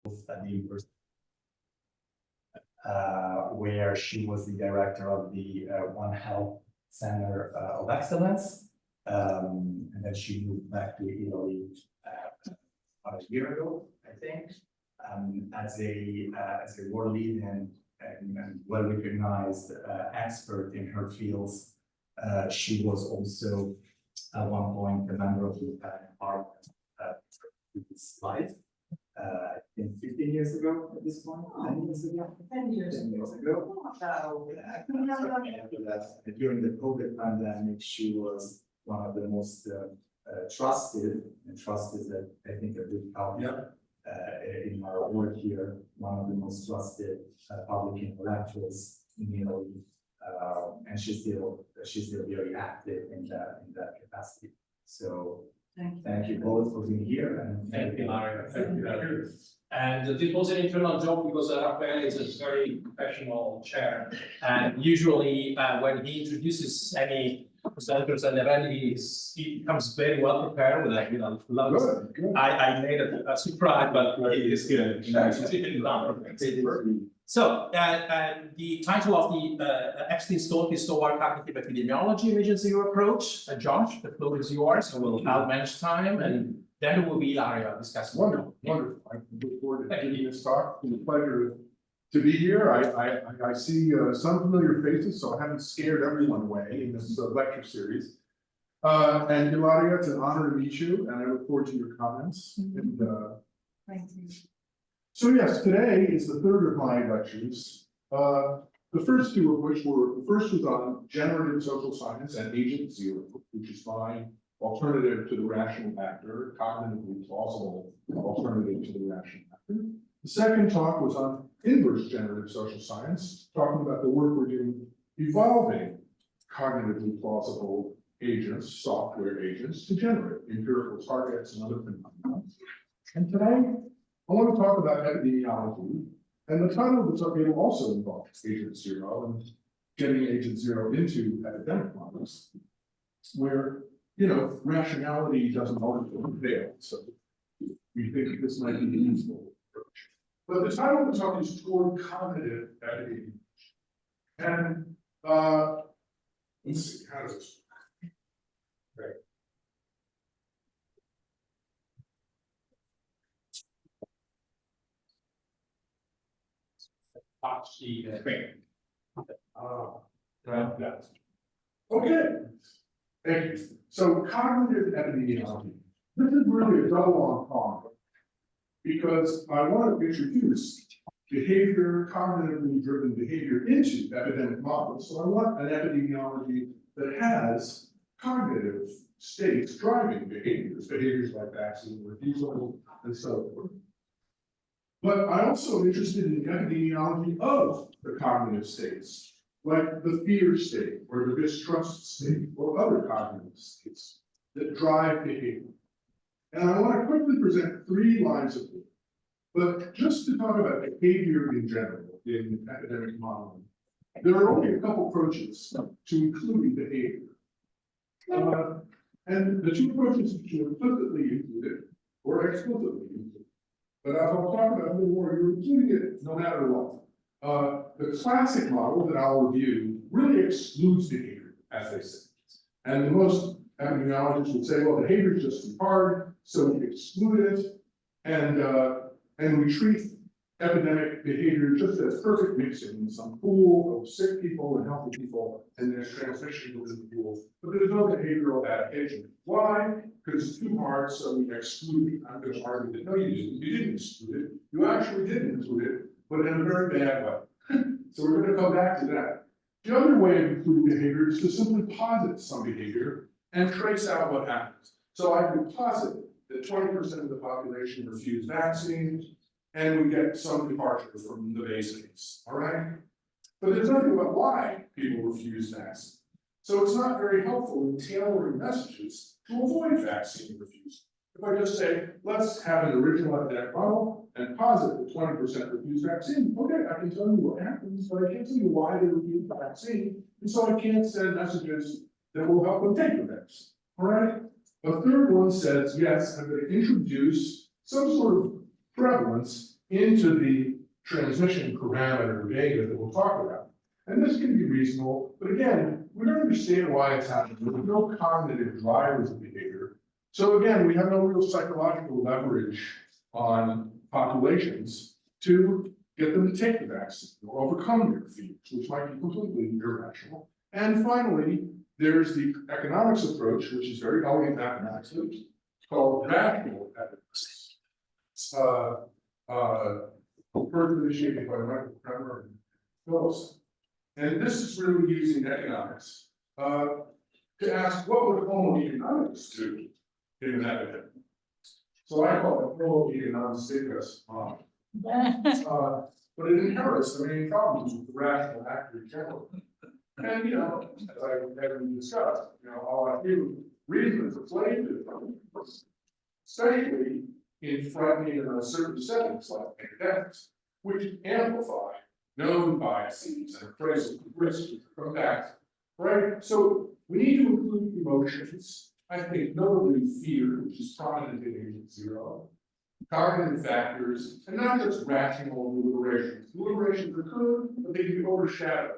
at the university, where she was the director of the One Health Center of Excellence. And then she moved back to Italy about a year ago, I think, as a world leading and well-recognized expert in her fields. She was also at one point a member of the Italian Parliament previous life. I think 15 years ago at this point, 10 years ago. 10 years ago. And during the COVID pandemic, she was one of the most trusted, and trust is I think a good caveat in our work here, one of the most trusted public intellectuals in Italy, and she's still very active in that capacity. So thank you both for being here, and thank you, Ilaria. Thank you. And this was an internal job because Raffaele is a very professional chair, and usually when he introduces any presenters and events, he becomes very well prepared with like, lots. I made a surprise, but it is good. So, the title of the Epstein's talk is toward cognitive epidemiology, Vision Zero approach. Josh, the floor is yours. So we'll manage time, and then it will be Ilaria discussing. Wonderful, wonderful. I look forward to taking this talk. It's a pleasure to be here. I see some familiar faces, so I haven't scared everyone away in this lecture series. And Ilaria, it's an honor to meet you, and I look forward to your comments. And, thank you. so yes, today is the third of my lectures. The first two of which were, the first was on generative social science and agent zero, which is my alternative to the rational actor, cognitively plausible alternative to the rational actor. The second talk was on inverse generative social science, talking about the work we're doing evolving cognitively plausible agents, software agents, to generate empirical targets and other phenomena. And today, I want to talk about epidemiology, and the title of the talk will also involve agent zero and getting agent zero into epidemic models, where, you know, rationality doesn't always prevail. So we think this might be a useful approach. But the title of the talk is toward cognitive epidemiology. And let's see, how does this work? Right. Okay, thank you. So cognitive epidemiology. This is really a double entendre, because I want to introduce behavior, cognitively driven behavior into epidemic models. So I want an epidemiology that has cognitive states driving behaviors like vaccine refusal and so forth. But I'm also interested in the epidemiology of the cognitive states, like the fear state or the distrust state or other cognitive states that drive behavior. And I want to quickly present three lines of work. But just to talk about behavior in general in epidemic modeling, there are only a couple approaches to including behavior. And the two approaches which are implicitly included or explicitly included. But as I'll talk about a little more, you're including it no matter what. The classic model that I'll review really excludes behavior, as they say. And the most epidemiologists would say, well, behavior is just too hard, so we exclude it, and we treat epidemic behavior just as perfect mixing in some pool of sick people and healthy people, and there's transmission within the pool, but there's no behavioral adaptation. Why? Because it's too hard, so we exclude it. I'm going to argue that no, you didn't. You didn't exclude it. You actually did include it, but in a very bad way. So we're going to come back to that. The other way of including behavior is to simply posit some behavior and trace out what happens. So I could posit that 20% of the population refuse vaccines, and we get some departure from the base case, all right? But there's nothing about why people refuse vaccine. So it's not very helpful in tailoring messages to avoid vaccine refusal. If I just say, let's have an original epidemic model and posit that 20% refuse vaccine, okay, I can tell you what happens, but I can't tell you why they refuse the vaccine, and so I can't send messages that will help them take the vaccine, all right? A third one says, yes, I'm going to introduce some sort of prevalence into the transmission parameter data that we'll talk about. And this can be reasonable, but again, we don't understand why it's happening. There's no cognitive drivers of behavior. So again, we have no real psychological leverage on populations to get them to take the vaccine or overcome their fears, which might be completely irrational. And finally, there's the economics approach, which is very elegant mathematics, called rational economics. Further initiated by Michael Kremer and Phillips. And this is really using economics to ask what would Homo economicus do in an epidemic. So I call it Homo economicus model. But it inherits the main problems with the rational actor generally. And you know, as I have discussed, you know, all I do reasons for slavery, especially in frightening and uncertain settings like pandemics, which amplify known biases and appraisal risks from that, right? So we need to include emotions. I think notably fear, which is prominent in Agent Zero, cognitive factors, and not just rational deliberations. Deliberations are good, but they can be overshadowed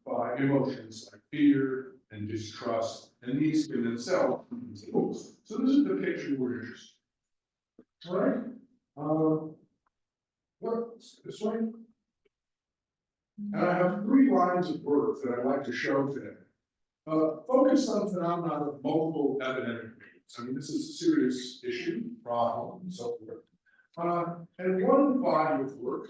by emotions like fear and distrust, and these can themselves be tools. So this is the picture we're interested in. All right? What's this way? And I have 3 lines of work that I'd like to show today. Focus on the phenomenon of multiple epidemic rates. I mean, this is a serious issue, problem, and so forth. And one body of work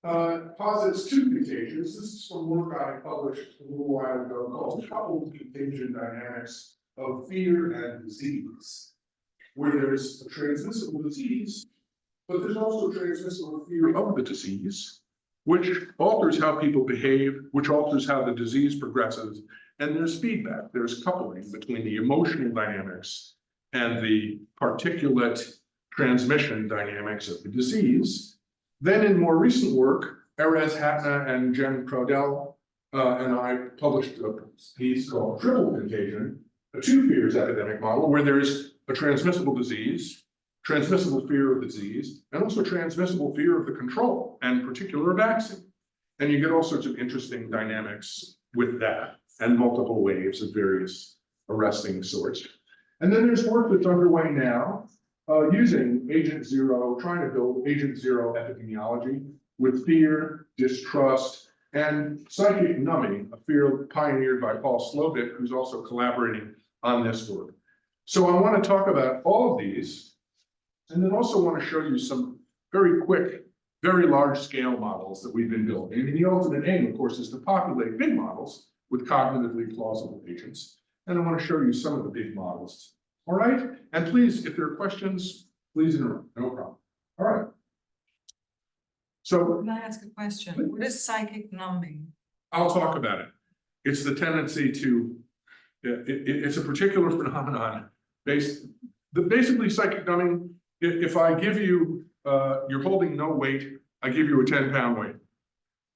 posits 2 contagions. This is from work I published a little while ago called Triple Contagion Dynamics of Fear and Disease, where there's a transmissible disease, but there's also transmissible fear of the disease, which alters how people behave, which alters how the disease progresses, and there's feedback. There's coupling between the emotional dynamics and the particulate transmission dynamics of the disease. Then in more recent work, Erez Hatna and Jen Crodell and I published a piece called Triple Contagion, a Two Fears Epidemic Model, where there's a transmissible disease, transmissible fear of disease, and also transmissible fear of the control and particular vaccine. And you get all sorts of interesting dynamics with that and multiple waves of various arresting sorts. And then there's work that's underway now using Agent Zero, trying to build Agent Zero epidemiology with fear, distrust, and psychic numbing, a field pioneered by Paul Slobik, who's also collaborating on this work. So I want to talk about all of these, and then also want to show you some very quick, very large scale models that we've been building. And the ultimate aim, of course, is to populate big models with cognitively plausible agents. And I want to show you some of the big models. All right? And please, if there are questions, please interrupt, no problem. All right. So Can I ask a question? What is psychic numbing? I'll talk about it. It's the tendency to, it's a particular phenomenon basically psychic numbing. If I give you, you're holding no weight, I give you a 10-pound weight.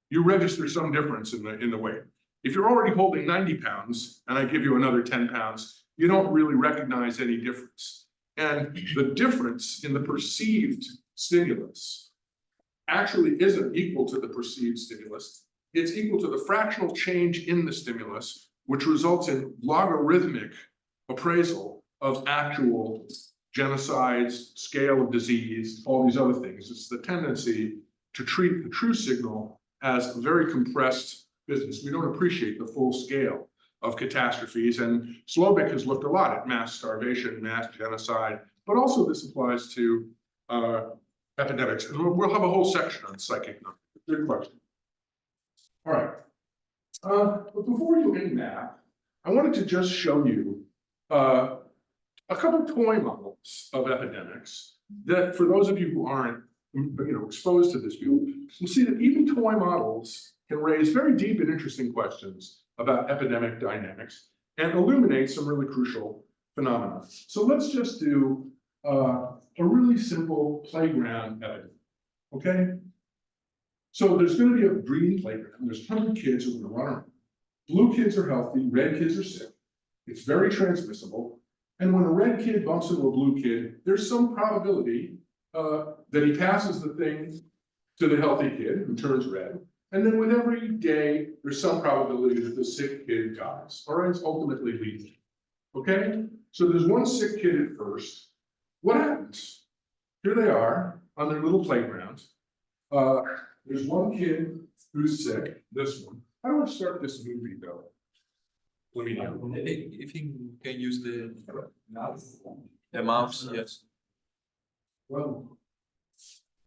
You register some difference in the weight. If you're already holding 90 pounds and I give you another 10 pounds, you don't really recognize any difference. And the difference in the perceived stimulus actually isn't equal to the perceived stimulus. It's equal to the fractional change in the stimulus, which results in logarithmic appraisal of actual genocides, scale of disease, all these other things. It's the tendency to treat the true signal as a very compressed business. We don't appreciate the full scale of catastrophes, and Slobik has looked a lot at mass starvation, mass genocide, but also this applies to epidemics. And we'll have a whole section on psychic numbing. Good question. All right. But before we go into that, I wanted to just show you a couple of toy models of epidemics that, for those of you who aren't exposed to this field, you'll see that even toy models can raise very deep and interesting questions about epidemic dynamics and illuminate some really crucial phenomena. So let's just do a really simple playground epidemic, okay? So there's going to be a green playground. There's 100 kids who are going to run around. Blue kids are healthy, red kids are sick. It's very transmissible. And when a red kid bumps into a blue kid, there's some probability that he passes the thing to the healthy kid who turns red. And then with every day, there's some probability that the sick kid dies. All right, it's ultimately lethal. Okay, so there's one sick kid at first. What happens? Here they are on their little playground. There's one kid who's sick, this one. How do I start this movie though? Let me know. If you can use the mouse, yes. Well,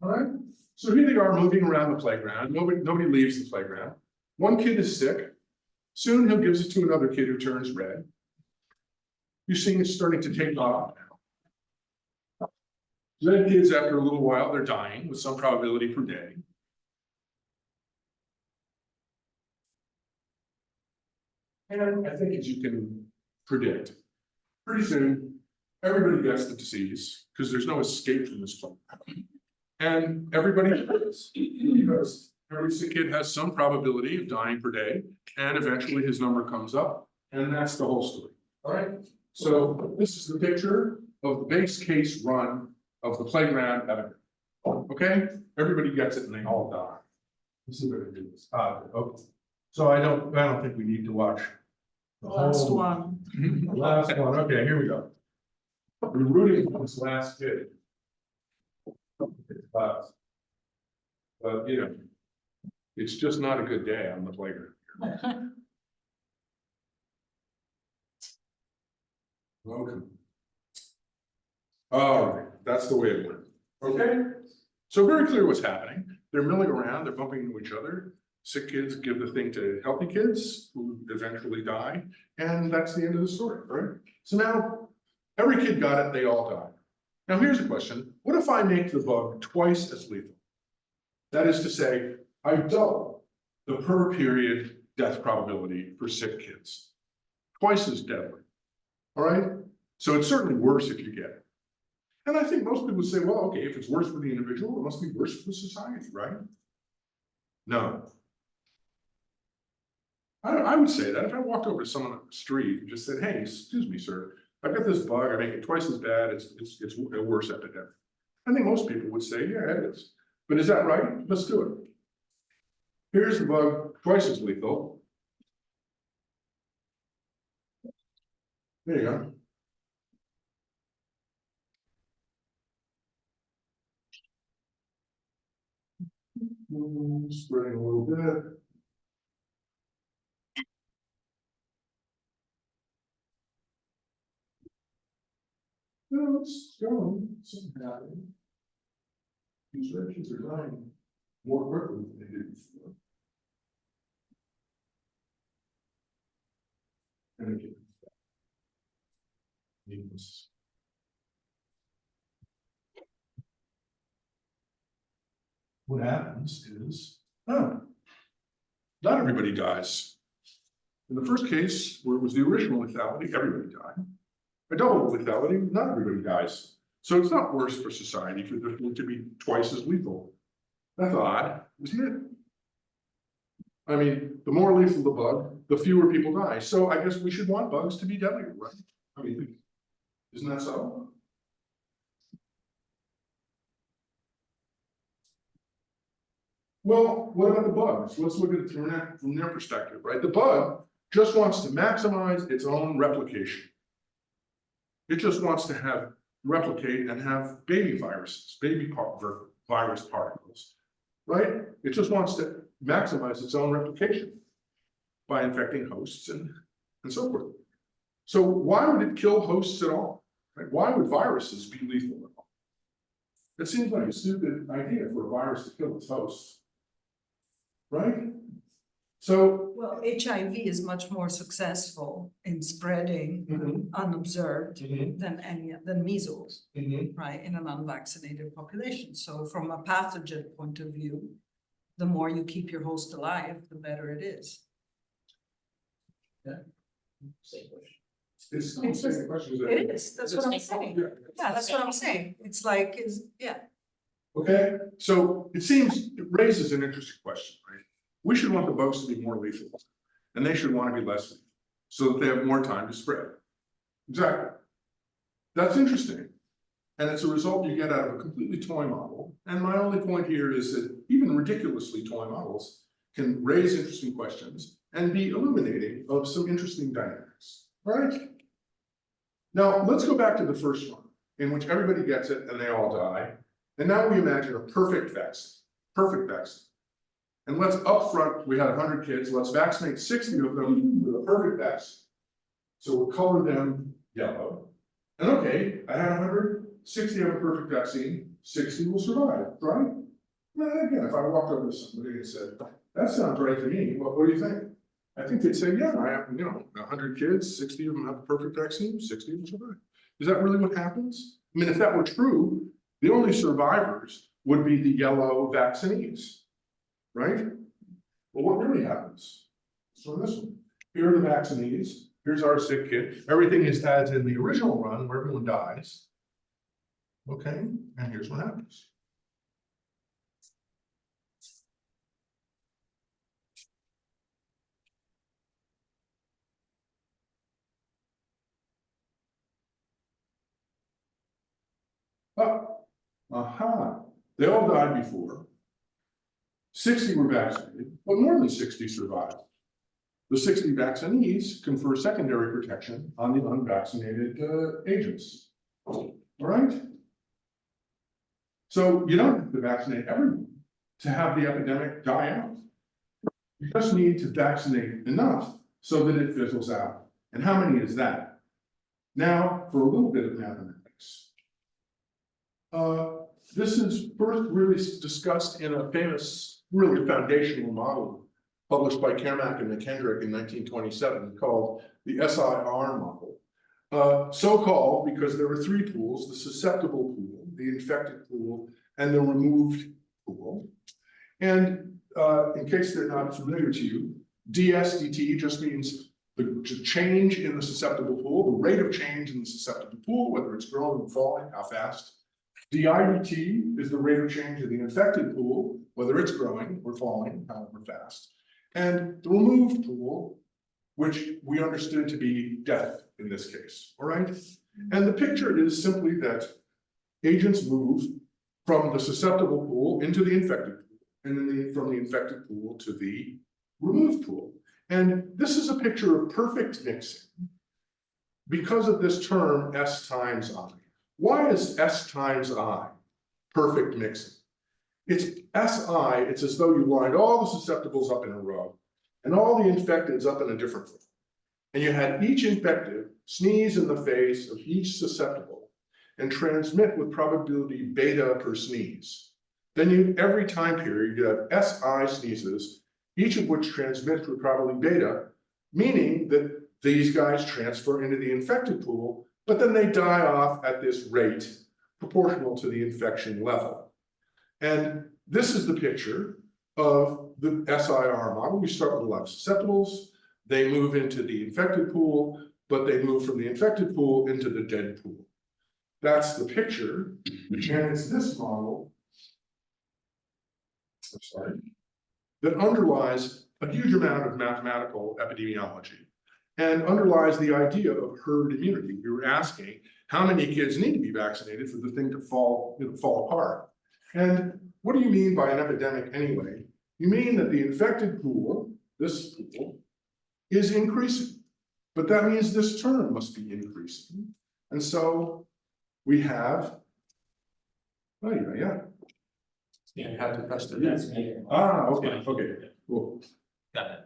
all right, so here they are moving around the playground. Nobody leaves the playground. One kid is sick. Soon he'll gives it to another kid who turns red. You're seeing it's starting to take off now. Red kids, after a little while, they're dying with some probability per day. And I think as you can predict, pretty soon, everybody gets the disease because there's no escape from this place. And everybody dies because every sick kid has some probability of dying per day, and eventually his number comes up, and that's the whole story. All right. So this is the picture of the base case run of the playground epidemic. Okay, everybody gets it and they all die. Let's see what I do this. Okay. So I don't think we need to watch the Last whole one. last one. Okay, here we go. We're rooting for this last kid. But you know, it's just not a good day on the playground. Welcome. All right, that's the way it went. Okay, so very clear what's happening. They're milling around, they're bumping into each other. Sick kids give the thing to healthy kids who eventually die, and that's the end of the story, right? So now every kid got it, they all died. Now here's a question: what if I make the bug twice as lethal? That is to say, I double the per period death probability for sick kids. Twice as deadly. All right, so it's certainly worse if you get it. And I think most people would say, well, okay, if it's worse for the individual, it must be worse for the society, right? No. I would say that if I walked over to someone on the street and just said, hey, excuse me, sir, I've got this bug, I make it twice as bad, it's a worse epidemic. I think most people would say, yeah, it is. But is that right? Let's do it. Here's the bug, twice as lethal. There you go. Spreading a little bit. No, it's going, something happening. These red kids are dying more quickly than they did before. And again. Needless. What happens is, not everybody dies. In the first case, where it was the original lethality, everybody died. A double lethality, not everybody dies. So it's not worse for society for the thing to be twice as lethal. That's odd, isn't it? I mean, the more lethal the bug, the fewer people die. So I guess we should want bugs to be deadlier, right? I mean, isn't that so? Well, what about the bugs? Let's look at it from their perspective, right? The bug just wants to maximize its own replication. It just wants to replicate and have baby viruses, virus particles, right? It just wants to maximize its own replication by infecting hosts and so forth. So why would it kill hosts at all? Right? Why would viruses be lethal at all? It seems like a stupid idea for a virus to kill its hosts. Right? So Well, HIV is much more successful in spreading unobserved than measles, right, in an unvaccinated population. So from a pathogen point of view, the more you keep your host alive, the better it is. Yeah. Same question. it's the same question. It is, that's what I'm saying. Yeah. Yeah, that's what I'm saying. It's like, yeah. Okay, so it raises an interesting question, right? We should want the bugs to be more lethal, and they should want to be less lethal, so that they have more time to spread. Exactly. That's interesting. And it's a result you get out of a completely toy model. And my only point here is that even ridiculously toy models can raise interesting questions and be illuminating of some interesting dynamics, right? Now, let's go back to the first one, in which everybody gets it and they all die. And now we imagine a perfect vaccine, And let's upfront, we had 100 kids, let's vaccinate 60 of them with a perfect vaccine. So we'll color them yellow. And okay, I had 100, 60 have a perfect vaccine, 60 will survive, right? Well, again, if I walked over to somebody and said, that sounds right to me, what do you think? I think they'd say, yeah, I have, 100 kids, 60 of them have a perfect vaccine, 60 will survive. Is that really what happens? I mean, if that were true, the only survivors would be the yellow vaccinees, right? Well, what really happens? So this one, here are the vaccinees, here's our sick kid. Everything is as in the original run where everyone dies. Okay, and here's what happens. Aha, they all died before. 60 were vaccinated, but more than 60 survived. The 60 vaccinees confer secondary protection on the unvaccinated agents. All right? So you don't have to vaccinate everyone to have the epidemic die out. You just need to vaccinate enough so that it fizzles out. And how many is that? Now, for a little bit of mathematics. This is first really discussed in a famous, really foundational model published by Kermack and McKendrick in 1927 called the SIR model. So-called because there are three pools: the susceptible pool, the infected pool, and the removed pool. And in case they're not familiar to you, DSDT just means the change in the susceptible pool, the rate of change in the susceptible pool, whether it's growing or falling, how fast. DIDT is the rate of change in the infected pool, whether it's growing or falling, however fast. And the removed pool, which we understood to be death in this case, all right? And the picture is simply that agents move from the susceptible pool into the infected pool, and then from the infected pool to the removed pool. And this is a picture of perfect mixing because of this term S times I. Why is S times I perfect mixing? It's SI, it's as though you lined all the susceptibles up in a row and all the infecteds up in a different row. And you had each infected sneeze in the face of each susceptible and transmit with probability beta per sneeze. Then every time period, you have SI sneezes, each of which transmits with probability beta, meaning that these guys transfer into the infected pool, but then they die off at this rate proportional to the infection level. And this is the picture of the SIR model. We start with a lot of susceptibles. They move into the infected pool, but they move from the infected pool into the dead pool. That's the picture. And it's this model, that underlies a huge amount of mathematical epidemiology and underlies the idea of herd immunity. We were asking how many kids need to be vaccinated for the thing to fall apart. And what do you mean by an epidemic anyway? You mean that the infected pool, this pool, is increasing. But that means this term must be increasing. And so we have, Yeah, you have to press the okay, cool. Got it.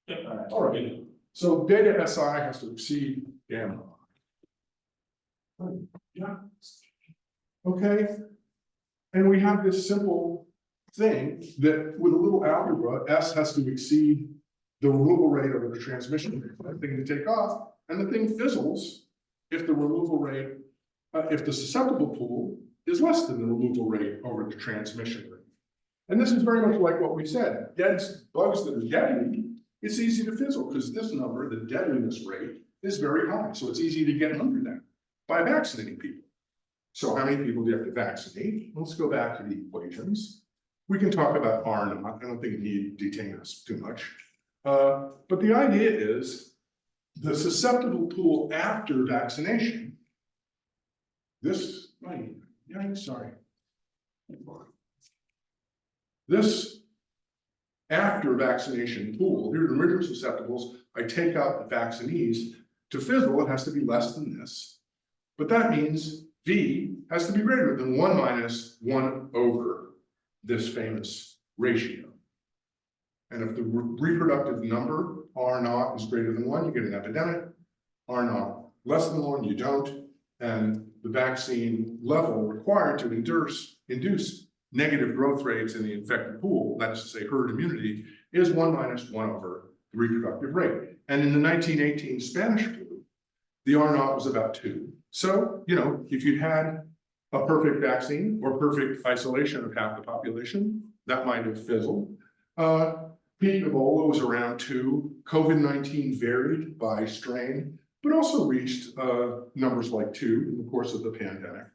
Yep. All right. So beta SI has to exceed gamma. Yeah. Okay. And we have this simple thing that with a little algebra, S has to exceed the removal rate over the transmission rate for the thing to take off, and the thing fizzles if the removal rate, if the susceptible pool is less than the removal rate over the transmission rate. And this is very much like what we said, bugs that are deadly, it's easy to fizzle because this number, the deadliness rate, is very high. So it's easy to get under that by vaccinating people. So how many people do you have to vaccinate? Let's go back to the equations. We can talk about R naught. I don't think it need detain us too much. But the idea is the susceptible pool after vaccination, this Right, yeah, sorry. This after vaccination pool, here are the original susceptibles. I take out the vaccinees. To fizzle, it has to be less than this. But that means V has to be greater than 1 minus 1 over this famous ratio. And if the reproductive number R naught is greater than 1, you get an epidemic. R naught less than 1, you don't. And the vaccine level required to induce negative growth rates in the infected pool, that's to say herd immunity, is 1 minus 1 over the reproductive rate. And in the 1918 Spanish flu, the R naught was about 2. So, you know, if you had a perfect vaccine or perfect isolation of half the population, that might have fizzled. Peak Ebola was around 2. COVID-19 varied by strain, but also reached numbers like 2 in the course of the pandemic.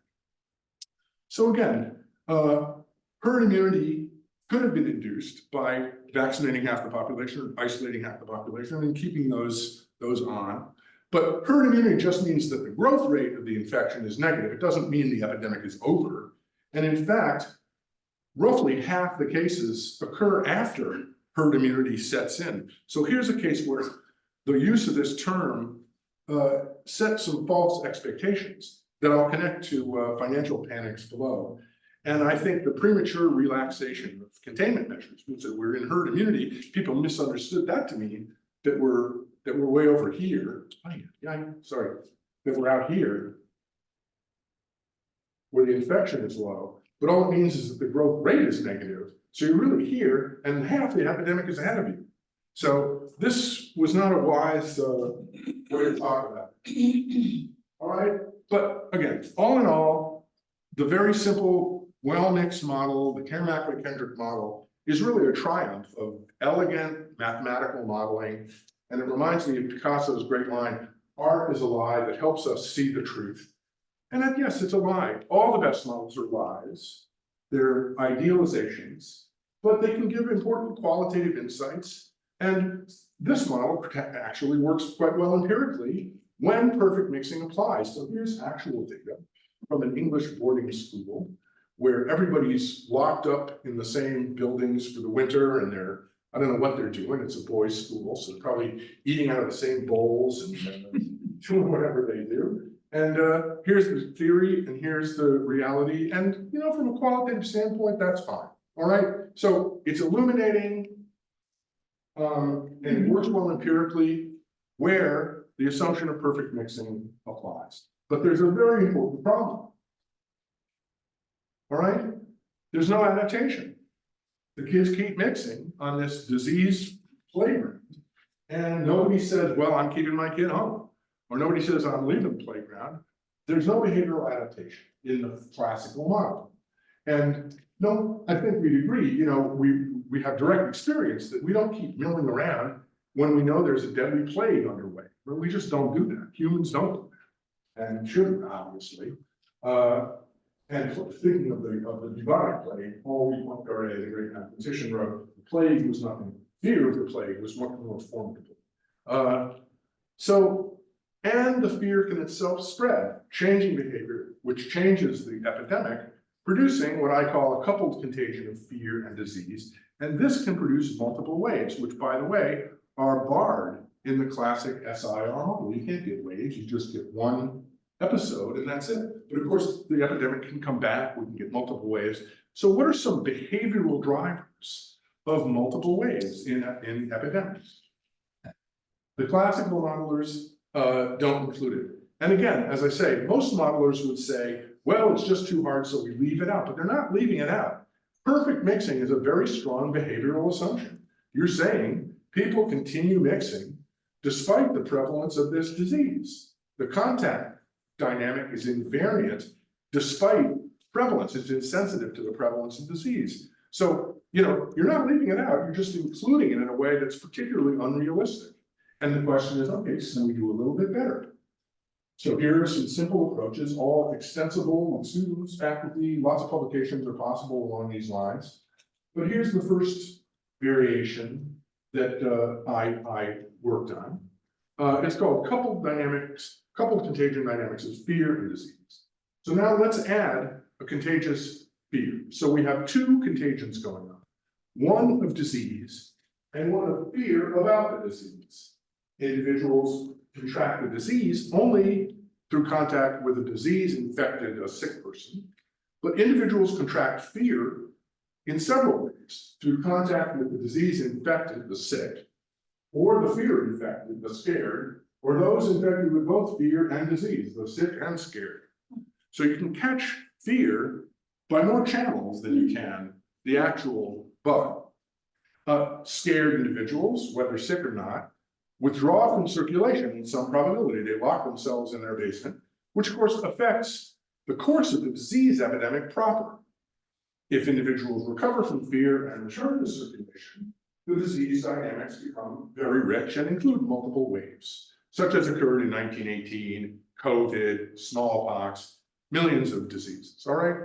So again, herd immunity could have been induced by vaccinating half the population or isolating half the population and keeping those on. But herd immunity just means that the growth rate of the infection is negative. It doesn't mean the epidemic is over. And in fact, roughly half the cases occur after herd immunity sets in. So here's a case where the use of this term sets some false expectations that I'll connect to financial panics below. And I think the premature relaxation of containment measures means that we're in herd immunity. People misunderstood that to mean that we're way over here. Sorry, that we're out here where the infection is low. But all it means is that the growth rate is negative. So you're really here, and half the epidemic is ahead of you. So this was not a wise way to talk about it. All right, but again, all in all, the very simple, well-mixed model, the Kerr-Mackley-Kendrick model, is really a triumph of elegant mathematical modeling. And it reminds me of Picasso's great line, art is a lie that helps us see the truth. And yes, it's a lie. All the best models are lies. They're idealizations, but they can give important qualitative insights. And this model actually works quite well empirically when perfect mixing applies. So here's actual data from an English boarding school where everybody's locked up in the same buildings for the winter and I don't know what they're doing. It's a boys' school, so they're probably eating out of the same bowls and doing whatever they do. And here's the theory and here's the reality. And, you know, from a qualitative standpoint, that's fine. All right. So it's illuminating and it works well empirically where the assumption of perfect mixing applies. But there's a very important problem. All right. There's no adaptation. The kids keep mixing on this disease playground. And nobody says, well, I'm keeping my kid home. Or nobody says, I'm leaving the playground. There's no behavioral adaptation in the classical model. And no, I think we'd agree, you know, we have direct experience that we don't keep milling around when we know there's a deadly plague underway. But we just don't do that. Humans don't do that. And shouldn't, obviously. And thinking of the bubonic plague, Henri Poincaré, the great mathematician, wrote, the plague was nothing. Fear of the plague was much more formidable. And the fear can itself spread, changing behavior, which changes the epidemic, producing what I call a coupled contagion of fear and disease. And this can produce multiple waves, which, by the way, are barred in the classic SIR model. You can't get waves, you just get one episode and that's it. But of course, the epidemic can come back, we can get multiple waves. So what are some behavioral drivers of multiple waves in epidemics? The classical modelers don't include it. And again, as I say, most modelers would say, well, it's just too hard, so we leave it out, but they're not leaving it out. Perfect mixing is a very strong behavioral assumption. You're saying people continue mixing despite the prevalence of this disease. The contact dynamic is invariant despite prevalence. It's insensitive to the prevalence of disease. So, you know, you're not leaving it out, you're just including it in a way that's particularly unrealistic. And the question is, okay, so we do a little bit better. So here are some simple approaches, all extensible with students, faculty, lots of publications are possible along these lines. But here's the first variation that I worked on. It's called coupled contagion dynamics of fear and disease. So now let's add a contagious fear. So we have two contagions going on, one of disease and one of fear about the disease. Individuals contract the disease only through contact with a disease-infected, a sick person, but individuals contract fear in several ways, through contact with the disease-infected, the sick, or the fear-infected, the scared, or those infected with both fear and disease, the sick and scared. So you can catch fear by more channels than you can the actual bug. Scared individuals, whether sick or not, withdraw from circulation with some probability. They lock themselves in their basement, which of course affects the course of the disease epidemic proper. If individuals recover from fear and return to circulation, the disease dynamics become very rich and include multiple waves, such as occurred in 1918, COVID, smallpox, millions of diseases, all right?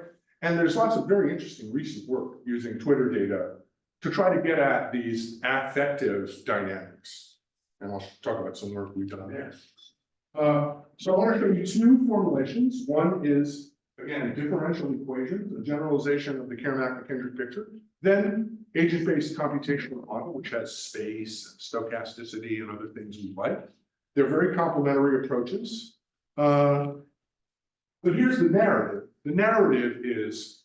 And there's lots of very interesting recent work using Twitter data to try to get at these affective dynamics. And I'll talk about some work we've done there. So I want to show you two formulations. One is, again, differential equations, a generalization of the Kermack-McKendrick picture. Then agent-based computational model, which has space, and stochasticity, and other things we like. They're very complementary approaches. But here's the narrative. The narrative is,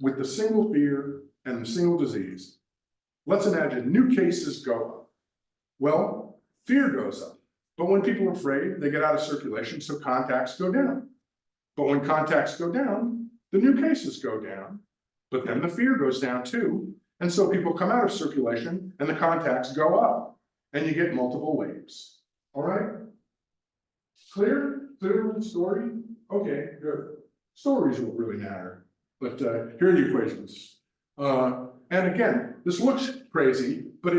with the single fear and the single disease, let's imagine new cases go up. Well, fear goes up. But when people are afraid, they get out of circulation, so contacts go down. But when contacts go down, the new cases go down. But then the fear goes down too. And so people come out of circulation and the contacts go up. And you get multiple waves. All right? Clear? Clear with the story? Okay, good. Stories will really matter. But here are the equations. And again, this looks crazy, but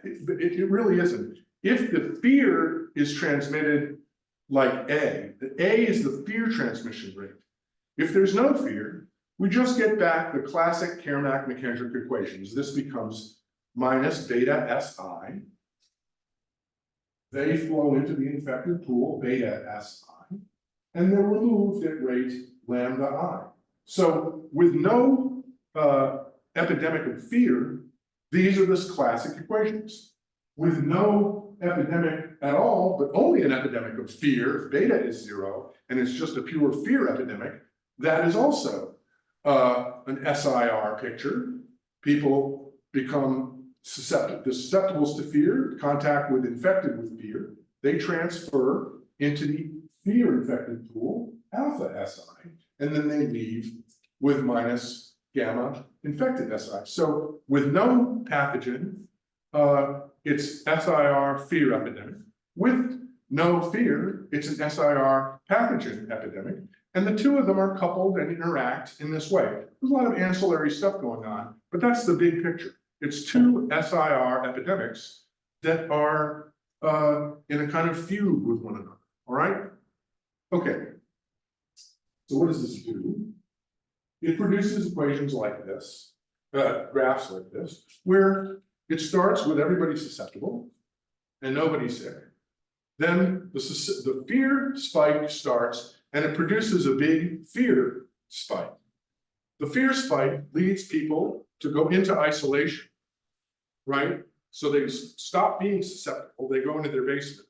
it really isn't. If the fear is transmitted like A, the A is the fear transmission rate. If there's no fear, we just get back the classic Kermack-McKendrick equations. This becomes minus beta Si. They flow into the infected pool, beta Si, and they're removed at rate lambda I. So with no epidemic of fear, these are the classic equations. With no epidemic at all, but only an epidemic of fear, if beta is 0, and it's just a pure fear epidemic, that is also an SIR picture. People become susceptible to fear, contact with infected with fear. They transfer into the fear-infected pool, alpha SI, and then they leave with minus gamma infected SI. So with no pathogen, it's SIR fear epidemic. With no fear, it's an SIR pathogen epidemic. And the two of them are coupled and interact in this way. There's a lot of ancillary stuff going on, but that's the big picture. It's two SIR epidemics that are in a kind of feud with one another, all right? Okay, so what does this do? It produces equations like this, graphs like this, where it starts with everybody susceptible and nobody sick. Then the fear spike starts and it produces a big fear spike. The fear spike leads people to go into isolation, right? So they stop being susceptible, they go into their basement.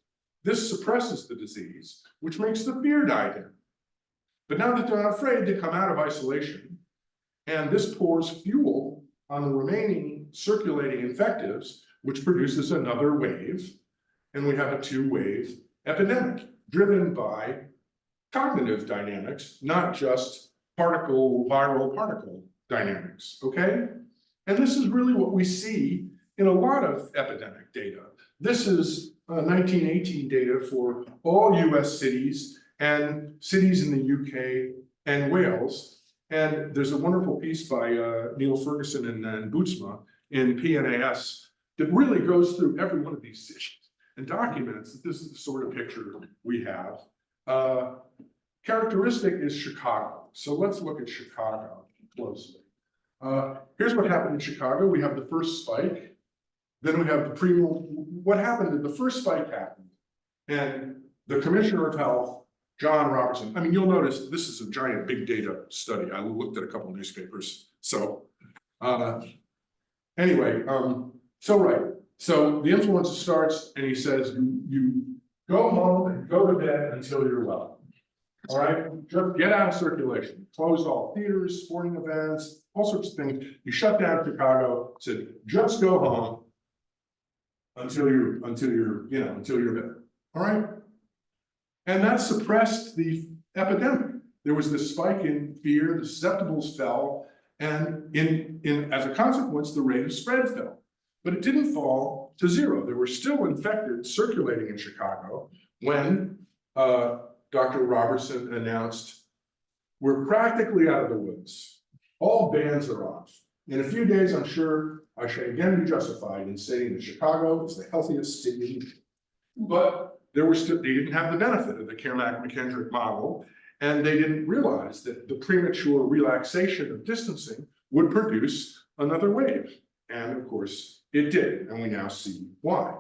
This suppresses the disease, which makes the fear die down. But now that they're not afraid, they come out of isolation, and this pours fuel on the remaining circulating infectives, which produces another wave, and we have a two-wave epidemic driven by cognitive dynamics, not just viral particle dynamics, okay? And this is really what we see in a lot of epidemic data. This is 1918 data for all US cities and cities in the UK and Wales. And there's a wonderful piece by Neil Ferguson and Bootsma in PNAS that really goes through every one of these cities and documents that this is the sort of picture we have. Characteristic is Chicago. So let's look at Chicago closely. Here's what happened in Chicago. We have the first spike. Then we have what happened is the first spike happened. And the commissioner of health John Robertson. I mean, you'll notice this is a giant big data study. I looked at a couple newspapers. So anyway, so the influenza starts and he says, you go home and go to bed until you're well. All right, just get out of circulation. Closed all theaters, sporting events, all sorts of things. You shut down Chicago, said, just go home until you're better. All right. And that suppressed the epidemic. There was this spike in fear, the susceptibles fell, and as a consequence, the rate of spread fell. But it didn't fall to zero. There were still infected circulating in Chicago when Dr. Robertson announced, we're practically out of the woods. All bans are off. In a few days, I'm sure I shall again be justified in saying that Chicago is the healthiest city in the nation. But they didn't have the benefit of the Kermack-McKendrick model, and they didn't realize that the premature relaxation of distancing would produce another wave. And of course, it did, and we now see why.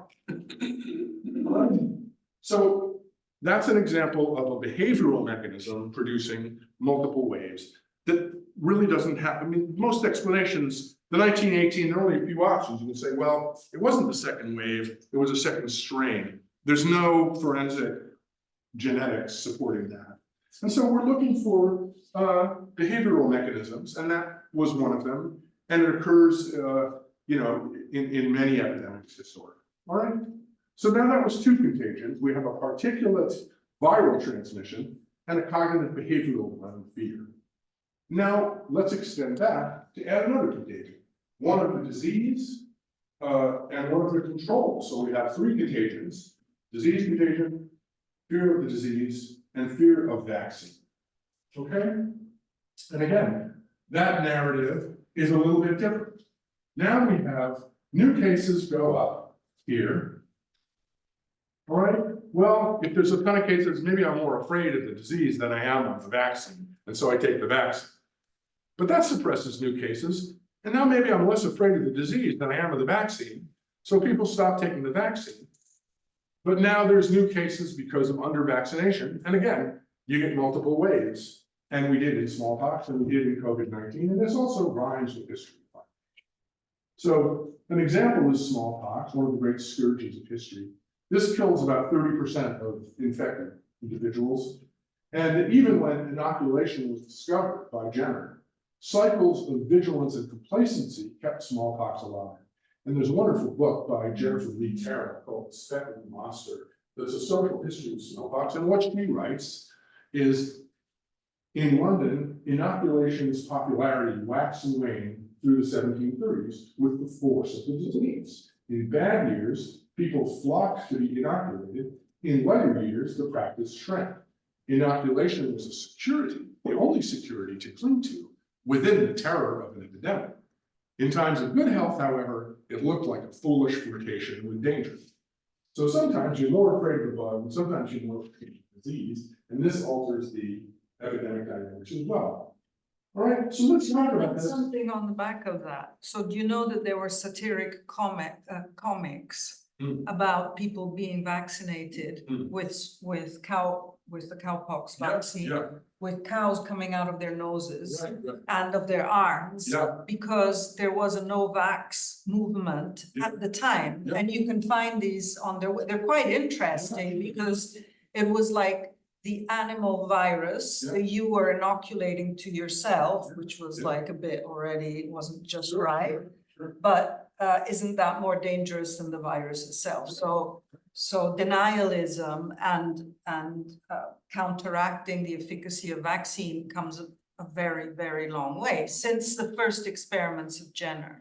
So that's an example of a behavioral mechanism producing multiple waves that really doesn't have, I mean, most explanations, the 1918, there are only a few options. You can say, well, it wasn't the second wave, it was a second strain. There's no forensic genetics supporting that. And so we're looking for behavioral mechanisms, and that was one of them. And it occurs, in many epidemics historically. All right. So now that was two contagions. We have a particulate viral transmission and a cognitive behavioral one, fear. Now let's extend that to add another contagion, one of the disease and one of the control. So we have three contagions: disease contagion, fear of the disease, and fear of vaccine. Okay? And again, that narrative is a little bit different. Now we have new cases go up here. All right, well, if there's a ton of cases, maybe I'm more afraid of the disease than I am of the vaccine, and so I take the vaccine. But that suppresses new cases, and now maybe I'm less afraid of the disease than I am of the vaccine, so people stop taking the vaccine. But now there's new cases because of under-vaccination, and again, you get multiple waves, and we did in smallpox, and we did in COVID-19, and this also rhymes with history. So an example is smallpox, one of the great scourges of history. This kills about 30% of infected individuals. And even when inoculation was discovered by Jenner, cycles of vigilance and complacency kept smallpox alive. And there's a wonderful book by Jennifer Lee Terrell called The Speckled Monster. There's a social history of smallpox. And what she writes is, in London, inoculation's popularity waxed and waned through the 1730s with the force of the disease. In bad years, people flocked to be inoculated. In lighter years, the practice shrank. Inoculation was a security, the only security to cling to within the terror of an epidemic. In times of good health, however, it looked like a foolish flirtation with danger. So sometimes you're more afraid of the bug, and sometimes you're more afraid of the disease, and this alters the epidemic dynamics as well. All right, so let's talk about this. Something on the back of that. So do you know that there were satiric comics about people being vaccinated with the cowpox vaccine, with cows coming out of their noses and of their arms, because there was a no-vax movement at the time. And you can find these on they're quite interesting because it was like the animal virus that you were inoculating to yourself, which was like a bit already, it wasn't just right. But isn't that more dangerous than the virus itself? So denialism and counteracting the efficacy of vaccine comes a very, very long way since the first experiments of Jenner.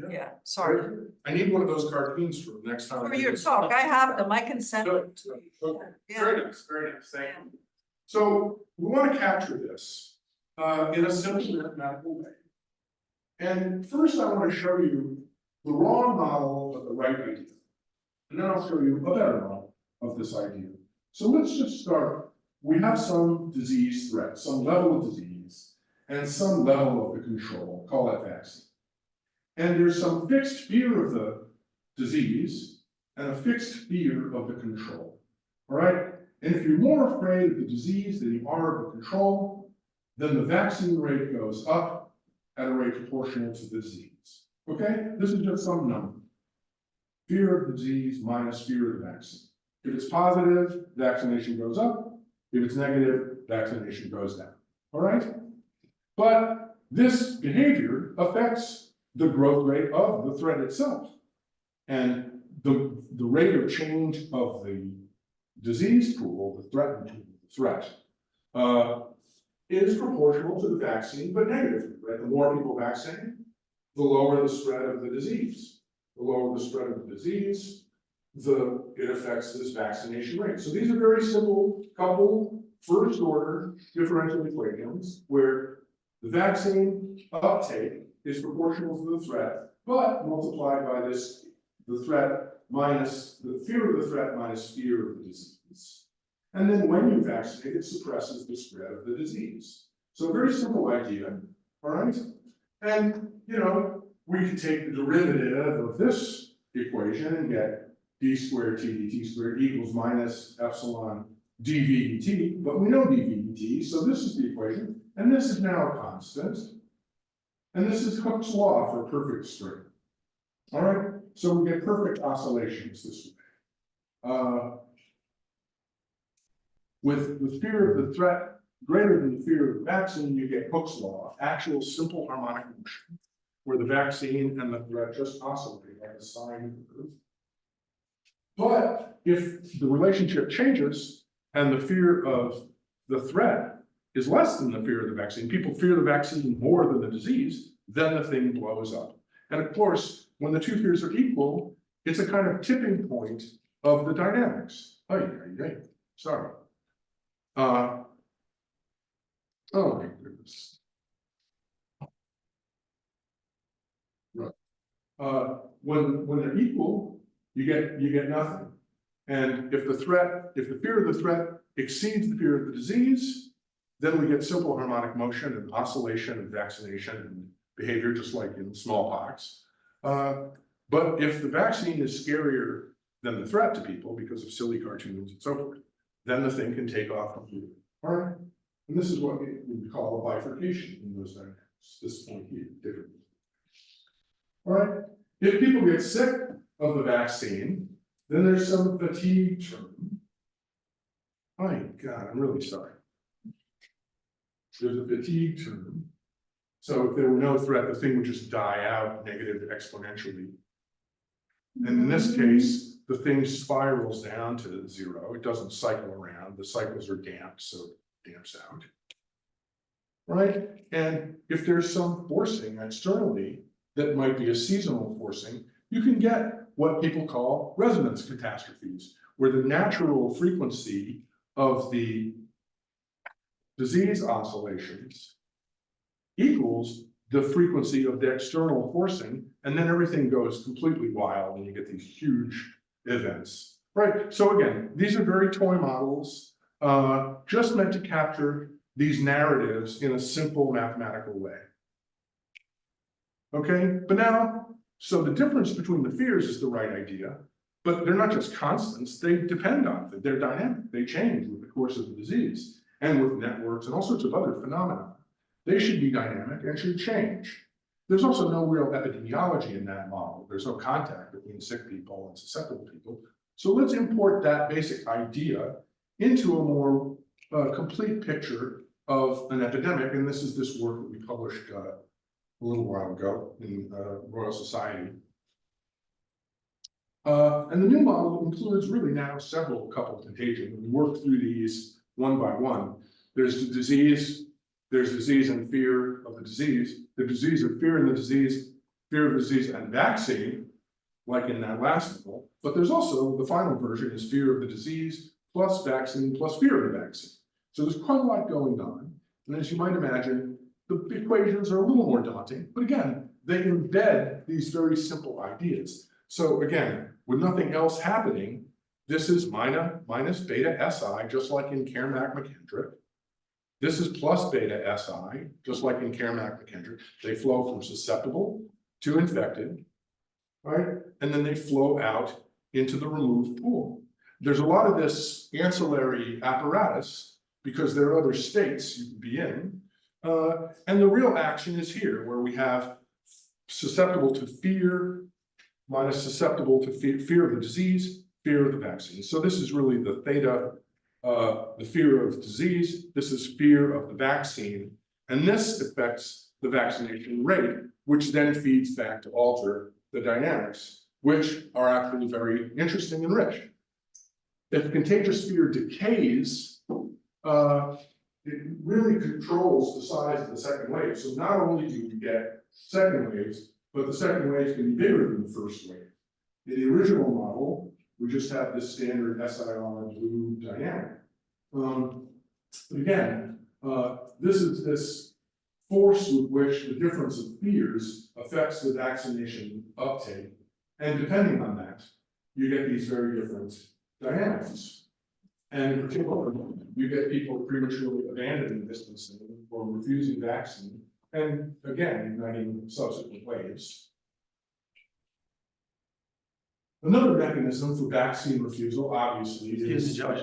Yeah, sorry. I need one of those cartoons for next time. For your talk, I have them, I can send them to you. Okay. Very nice, thank you. So we want to capture this in a simple mathematical way. And first I want to show you the wrong model of the right idea. And then I'll show you a better model of this idea. So let's just start. We have some disease threat, some level of disease, and some level of the control, call that vaccine. And there's some fixed fear of the disease and a fixed fear of the control. All right? And if you're more afraid of the disease than you are of the control, then the vaccine rate goes up at a rate proportional to the disease. Okay, this is just some number. Fear of the disease minus fear of the vaccine. If it's positive, vaccination goes up. If it's negative, vaccination goes down. All right? But this behavior affects the growth rate of the threat itself. And the rate of change of the disease pool, the threatened pool, the threat, is proportional to the vaccine, but negatively, right? The more people vaccinate, the lower the spread of the disease. The lower the spread of the disease, it affects this vaccination rate. So these are very simple couple first order differential equations where the vaccine uptake is proportional to the threat, but multiplied by this, the threat minus the fear of the threat minus fear of the disease. And then when you vaccinate, it suppresses the spread of the disease. So a very simple idea, all right? And, you know, we can take the derivative of this equation and get d squared t dt squared equals minus epsilon dv dt, but we know dv dt, so this is the equation, and this is now a constant. And this is Hooke's law for perfect string. All right, so we get perfect oscillations this way. With fear of the threat greater than the fear of the vaccine, you get Hooke's law, actual simple harmonic motion, where the vaccine and the threat just oscillate like a sine curve. But if the relationship changes and the fear of the threat is less than the fear of the vaccine, people fear the vaccine more than the disease, then the thing blows up. And of course, when the two fears are equal, it's a kind of tipping point of the dynamics. Sorry. Oh my goodness. Right. When they're equal, you get nothing. And if the fear of the threat exceeds the fear of the disease, then we get simple harmonic motion and oscillation and vaccination and behavior, just like in smallpox. But if the vaccine is scarier than the threat to people because of silly cartoons and so forth, then the thing can take off completely. All right? And this is what we call a bifurcation in those dynamics. This point here, different. All right? If people get sick of the vaccine, then there's some fatigue term. My God, I'm really sorry. There's a fatigue term. So if there were no threat, the thing would just die out negative exponentially. And in this case, the thing spirals down to zero. It doesn't cycle around. The cycles are damped, so it damps out. Right? And if there's some forcing externally that might be a seasonal forcing, you can get what people call resonance catastrophes, where the natural frequency of the disease oscillations equals the frequency of the external forcing, and then everything goes completely wild and you get these huge events, right? So again, these are very toy models, just meant to capture these narratives in a simple mathematical way. Okay, but now, so the difference between the fears is the right idea, but they're not just constants, they depend on it, they're dynamic, they change with the course of the disease and with networks and all sorts of other phenomena. They should be dynamic and should change. There's also no real epidemiology in that model. There's no contact between sick people and susceptible people. So let's import that basic idea into a more complete picture of an epidemic. And this is this work that we published a little while ago in Royal Society. And the new model includes really now several coupled contagion. We work through these one by one. There's the disease. There's disease and fear of the disease, the disease of fear and the disease, fear of disease and vaccine, like in that last level. But there's also the final version is fear of the disease plus vaccine plus fear of the vaccine. So there's quite a lot going on. And as you might imagine, the equations are a little more daunting, but again, they embed these very simple ideas. So again, with nothing else happening, this is minus beta SI, just like in Kermack-McKendrick. This is plus beta SI, just like in Kermack-McKendrick. They flow from susceptible to infected, right? And then they flow out into the removed pool. there's a lot of this ancillary apparatus because there are other states you can be in. And the real action is here, where we have susceptible to fear minus susceptible to fear of the disease, fear of the vaccine. So this is really the theta, the fear of disease. This is fear of the vaccine. And this affects the vaccination rate, which then feeds back to alter the dynamics, which are actually very interesting and rich. If contagious fear decays, it really controls the size of the second wave. So not only do you get second waves, but the second wave can be bigger than the first wave. In the original model, we just have this standard SIR blue dynamic. Again, this is this force with which the difference of fears affects the vaccination uptake. And depending on that, you get these very different dynamics. And in particular, you get people prematurely abandoning distancing or refusing vaccine, and again, igniting subsequent waves. Another mechanism for vaccine refusal, obviously, Excuse me, is Josh.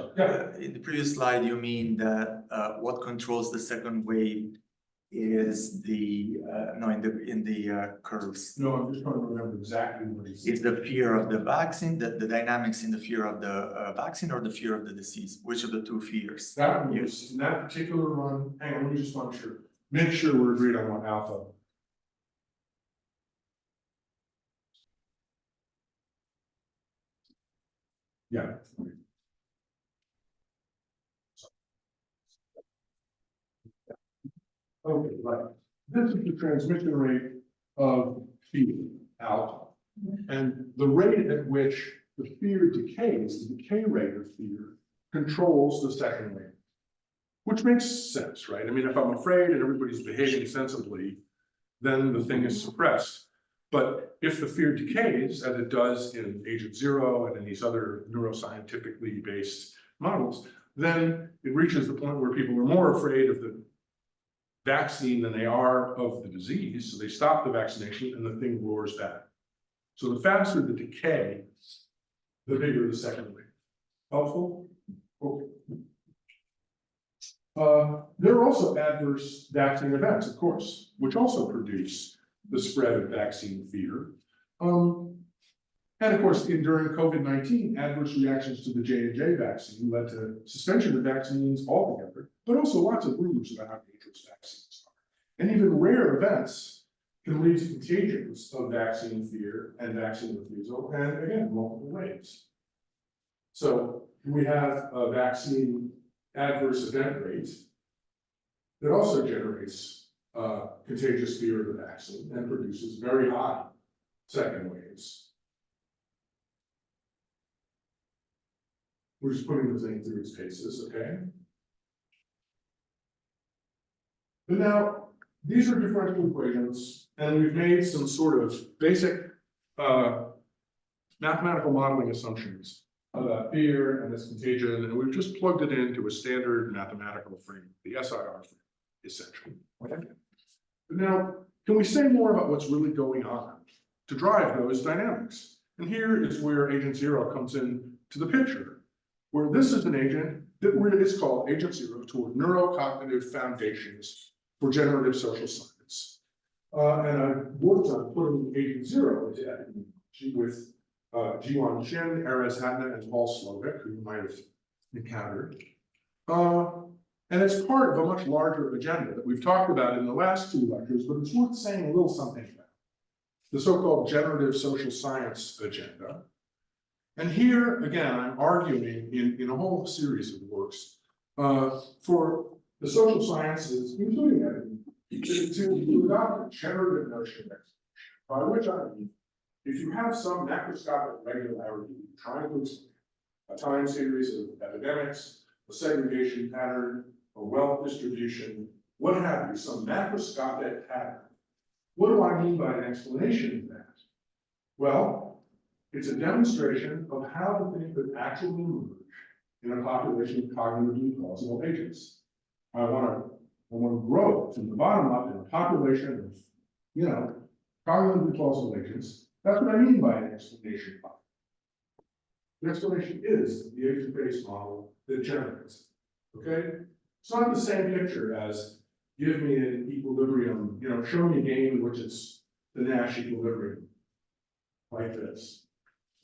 In the previous slide, you mean that what controls the second wave is the no, in the curves. No, I'm just trying to remember exactly what he said. Is the fear of the vaccine, the dynamics in the fear of the vaccine or the fear of the disease? Which of the two fears? That was in that particular run. Hang on, let me just make sure we're agreed on what alpha. Yeah. Okay, right. This is the transmission rate of fear, alpha. And the rate at which the fear decays, the decay rate of fear, controls the second wave. Which makes sense, right? I mean, if I'm afraid and everybody's behaving sensibly, then the thing is suppressed. But if the fear decays, as it does in Agent Zero and in these other neuroscientifically based models, then it reaches the point where people are more afraid of the vaccine than they are of the disease. So they stop the vaccination and the thing roars back. So the faster the decay, the bigger the second wave. Helpful? Okay. There are also adverse vaccine events, of course, which also produce the spread of vaccine fear. And of course, during COVID-19, adverse reactions to the J&J vaccine led to suspension of vaccines altogether, but also lots of rumors about how dangerous vaccines are. And even rare events can lead to contagions of vaccine fear and vaccine refusal, and again, multiple waves. So we have a vaccine adverse event rate that also generates contagious fear of the vaccine and produces very high second waves. We're just putting the thing through its paces, okay? But now, these are differential equations, and we've made some sort of basic mathematical modeling assumptions about fear and this contagion, and we've just plugged it into a standard mathematical frame, the SIR frame, essentially. Okay? But now, can we say more about what's really going on to drive those dynamics? And here is where Agent Zero comes in to the picture, where this is an agent that is called Agent Zero toward neurocognitive foundations for generative social science. And I worked on putting Agent Zero into epidemiology with Jiwan Shin, Erez Hatna, and Paul Slovik, who you might have encountered. And it's part of a much larger agenda that we've talked about in the last two lectures, but it's worth saying a little something about. The so-called generative social science agenda. And here, again, I'm arguing in a whole series of works for the social sciences, including epidemiology, to adopt a generative notion of explanation, by which I mean, if you have some macroscopic regularity trying to explain a time series of epidemics, a segregation pattern, a wealth distribution, what have you, some macroscopic pattern, what do I mean by an explanation of that? Well, it's a demonstration of how the thing could actually emerge in a population of cognitively plausible agents. I want to grow from the bottom up in a population of, cognitively plausible agents. That's what I mean by an explanation. The explanation is the agent-based model that generates it, okay? It's not the same picture as give me an equilibrium, you know, show me a game in which it's the Nash equilibrium, like this.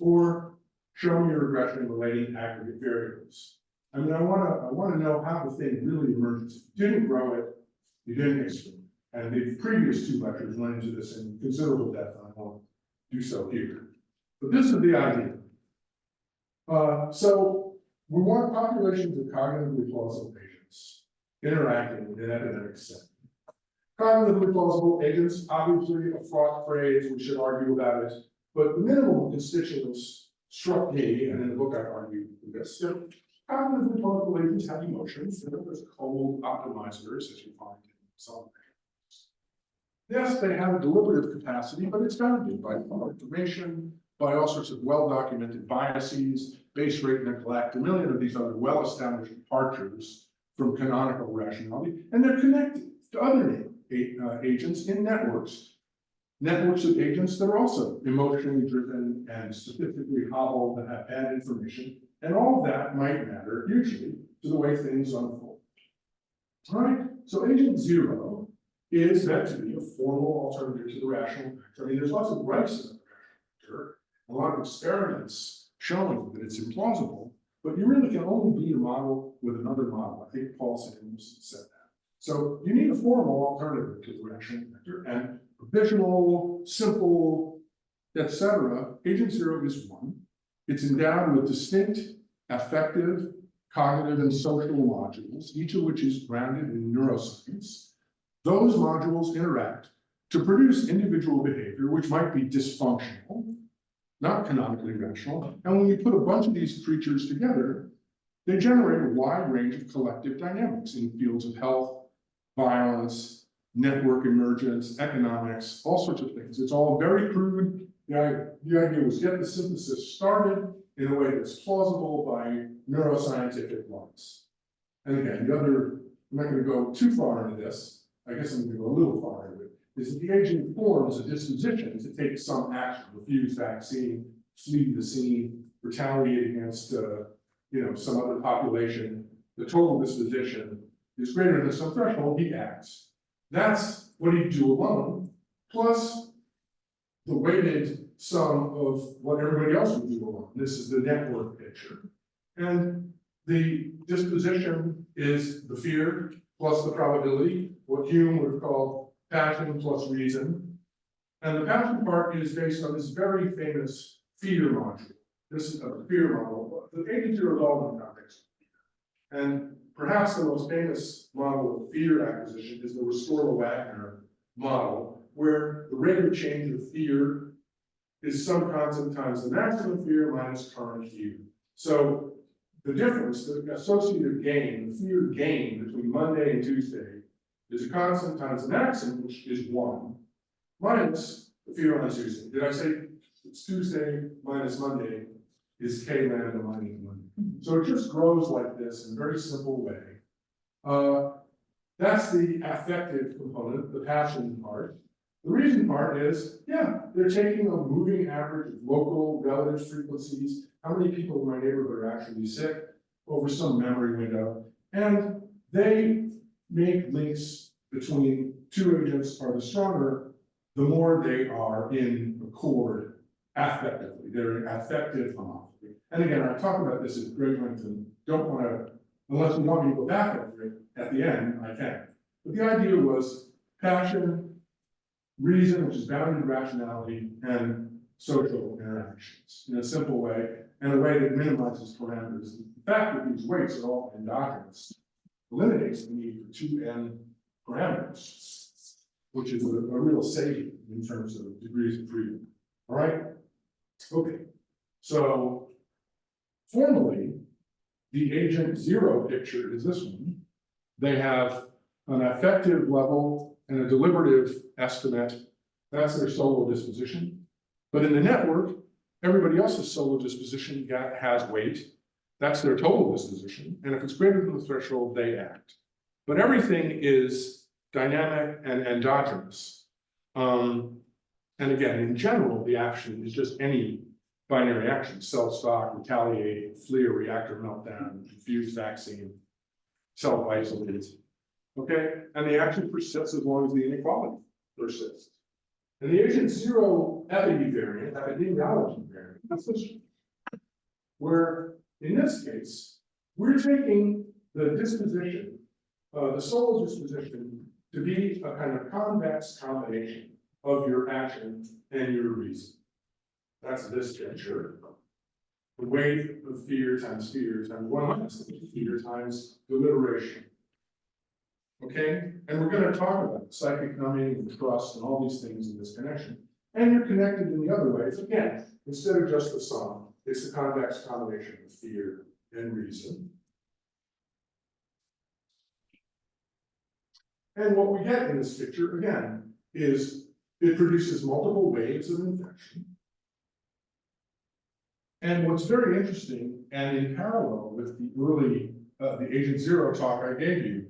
Or show me a regression relating aggregate variables. I mean, I wanna know how the thing really emerges. You didn't grow it, you didn't expand. And the previous two lectures went into this in considerable depth, and I won't do so here. But this is the idea. So we want populations of cognitively plausible agents interacting in an epidemic setting. Cognitively plausible agents, obviously a fraught phrase, we should argue about it, but the minimal constituents struck me, and in the book I argued with this. So cognitively plausible agents have emotions, and there's cold optimizers, as you find in some. Yes, they have a deliberative capacity, but it's bounded by information, by all sorts of well-documented biases, base rate neglect, a million of these other well-established departures from canonical rationality, and they're connected to other agents in networks of agents that are also emotionally driven and statistically hobbled and have bad information, and all of that might matter hugely to the way things unfold. All right, so agent zero is meant to be a formal alternative to the rational vector. I mean, there's lots of rights in the rational vector, a lot of experiments showing that it's implausible, but you really can only be a model with another model. I think Paul Samuelson said that. So you need a formal alternative to the rational vector, and provisional, simple, etc. Agent zero is one. It's endowed with distinct affective, cognitive, and social modules, each of which is grounded in neuroscience. Those modules interact to produce individual behavior, which might be dysfunctional, not canonically rational. And when you put a bunch of these creatures together, they generate a wide range of collective dynamics in fields of health, violence, network emergence, economics, all sorts of things. It's all very crude. The idea was get the synthesis started in a way that's plausible by neuroscientific laws. And again, I'm not going to go too far into this. I guess I'm going to go a little far into it, is that the agent forms a disposition to take some action, refuse vaccine, flee the scene, retaliate against some other population. The total disposition is greater than some threshold, he acts. That's what he'd do alone, plus the weighted sum of what everybody else would do alone. This is the network picture. And the disposition is the fear plus the probability, what Hume would have called passion plus reason. And the passion part is based on this very famous fear module. This is a fear model. The agent zero is all in the context of fear. And perhaps the most famous model of fear acquisition is the Restorla-Wagner model, where the rate of change of fear is some constant times the maximum fear minus current fear. So the difference, the associative gain, the fear gain between Monday and Tuesday is a constant times the maximum, which is 1, minus the fear on Tuesday. Did I say it's Tuesday minus Monday is K lambda minus Monday? So it just grows like this in a very simple way. That's the affective component, the passion part. The reason part is, yeah, they're taking a moving average of local relative frequencies. How many people in my neighborhood are actually sick over some memory window? And they make links between two agents are the stronger, the more they are in accord affectively. They're in affective homology. And again, I talk about this at great length and don't want to, unless you want me to go back over it at the end, I can. But the idea was passion, reason, which is bounded rationality, and social interactions in a simple way, and a way that minimizes parameters. The fact that these weights are all endogenous eliminates the need for 2n parameters, which is a real saving in terms of degrees of freedom. All right? Okay. So formally, the agent zero picture is this one. They have an affective level and a deliberative estimate. That's their solo disposition. But in the network, everybody else's solo disposition has weight. That's their total disposition. And if it's greater than the threshold, they act. But everything is dynamic and endogenous. And again, in general, the action is just any binary actions: self-stalk, retaliate, flee or reactor meltdown, infuse vaccine, self-isolate. Okay, and the action persists as long as the inequality persists. And the agent zero epidemiology variant, that's this one, where in this case, we're taking the disposition, the sole disposition to be a kind of convex combination of your action and your reason. That's this picture. The weight of fear times 1 minus fear times deliberation. Okay, and we're going to talk about psychic numbing and trust and all these things in this connection. And you're connected in the other ways. Again, instead of just the sum, it's the convex combination of fear and reason. And what we get in this picture, again, is it produces multiple waves of infection. And what's very interesting, and in parallel with the early, the agent zero talk I gave you,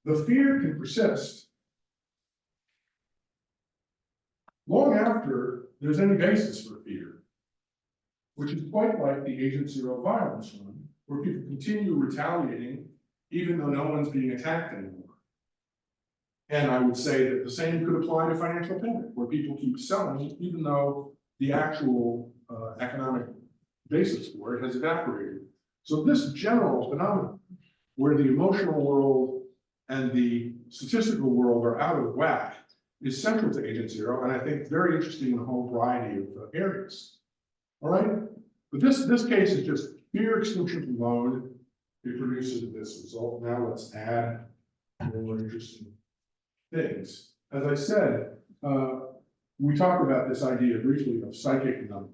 the fear can persist long after there's any basis for fear, which is quite like the agent zero violence one, where people continue retaliating even though no one's being attacked anymore. And I would say that the same could apply to financial panic, where people keep selling even though the actual economic basis for it has evaporated. So this general phenomenon, where the emotional world and the statistical world are out of whack, is central to agent zero, and I think very interesting in a whole variety of areas. All right, but this case is just fear extinction alone. It produces this result. Now let's add more interesting things. As I said, we talked about this idea briefly of psychic numbing.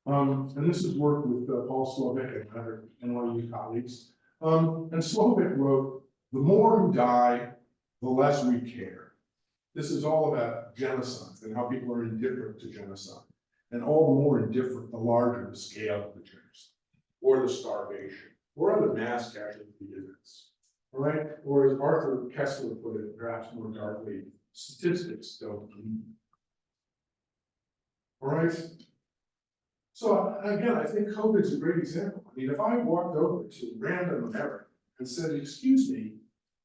And this is work with Paul Slovic and other NYU colleagues. And Slovic wrote, "The more who die, the less we care." This is all about genocide and how people are indifferent to genocide. And all the more indifferent, the larger the scale of the genocide, or the starvation, or other mass casualty events. All right? Or as Arthur Kessler put it, perhaps more darkly, statistics don't lead. All right? So again, I think COVID is a great example. I mean, if I walked over to random American and said, "Excuse me,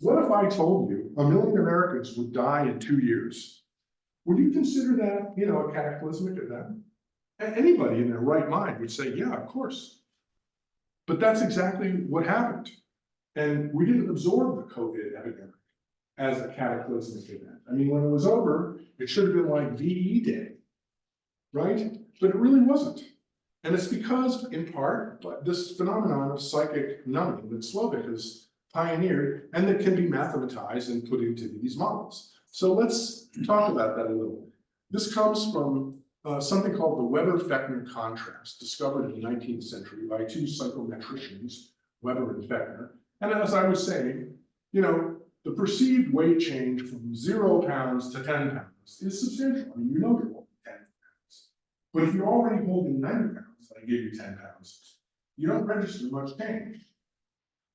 what if I told you 1 million Americans would die in 2 years?" Would you consider that, a cataclysmic event? Anybody in their right mind would say, yeah, of course. But that's exactly what happened. And we didn't absorb the COVID epidemic as a cataclysmic event. I mean, when it was over, it should have been like VE Day, right? But it really wasn't. And it's because, in part, this phenomenon of psychic numbing that Slovic has pioneered and that can be mathematized and put into these models. So let's talk about that a little. This comes from something called the Weber-Fechner contrast, discovered in the 19th century by two psychometricians, Weber and Fechner. And as I was saying, the perceived weight change from 0 pounds to 10 pounds is substantial. I mean, you're holding 10 pounds. But if you're already holding 90 pounds, I gave you 10 pounds, you don't register much change.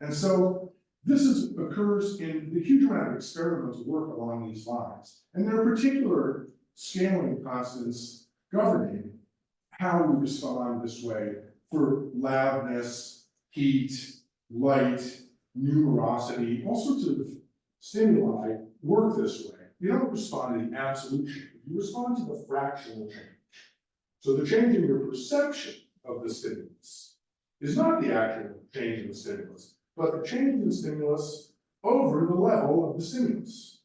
And so this occurs in the huge amount of experimental work along these lines. And there are particular scaling constants governing how we respond this way for loudness, heat, light, numerosity, all sorts of stimuli work this way. You don't respond to the absolute change, you respond to the fractional change. So the change in your perception of the stimulus is not the actual change in the stimulus, but the change in the stimulus over the level of the stimulus.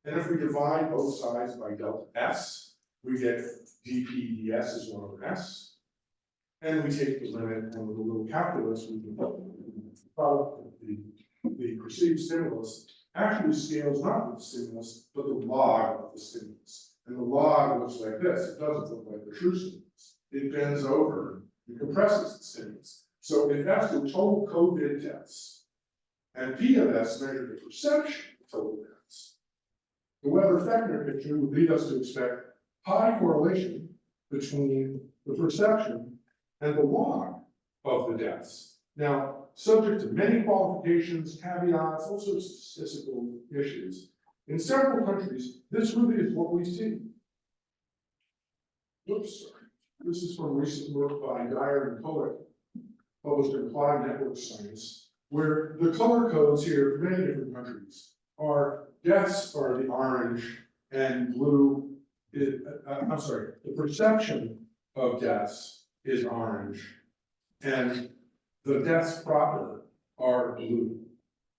And if we divide both sides by delta S, we get dPdS is 1 over S. And we take the limit, and with a little calculus, we can the perceived stimulus actually scales not with the stimulus, but the log of the stimulus. And the log looks like this. It doesn't look like the true stimulus. It bends over and compresses the stimulus. So if that's the total COVID deaths, and P of S measured the perception of total deaths, the Weber-Fechner picture would lead us to expect high correlation between the perception and the log of the deaths. Now, subject to many qualifications, caveats, all sorts of statistical issues, in several countries, this really is what we see. Oops, sorry. This is from recent work by Dyer and Poet, published in Applied Network Science, where the color codes here for many different countries are deaths are the orange and blue. I'm sorry, the perception of deaths is orange and the deaths proper are blue.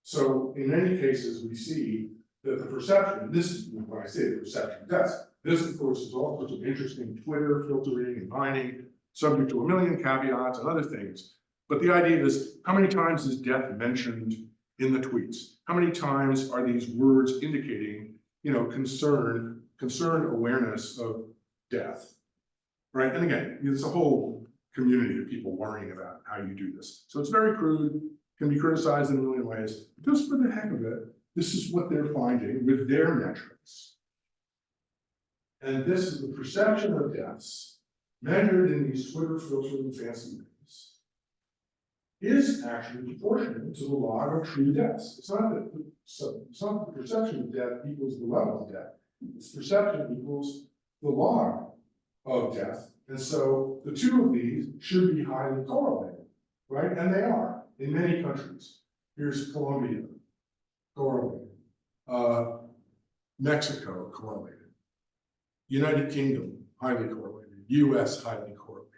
So in many cases, we see that the perception, this is when I say the perception of deaths, this of course is all sorts of interesting Twitter filtering and mining, subject to a million caveats and other things. But the idea is, how many times is death mentioned in the tweets? How many times are these words indicating, concern awareness of death, right? And again, it's a whole community of people worrying about how you do this. So it's very crude, can be criticized in a million ways. Just for the heck of it, this is what they're finding with their metrics. And this is the perception of deaths measured in these Twitter filtering fancy ways is actually proportional to the log of true deaths. It's not that the perception of death equals the level of death. It's perception equals the log of death. And so the two of these should be highly correlated, right? And they are in many countries. Here's Colombia, correlated. Mexico, correlated. United Kingdom, highly correlated. US, highly correlated.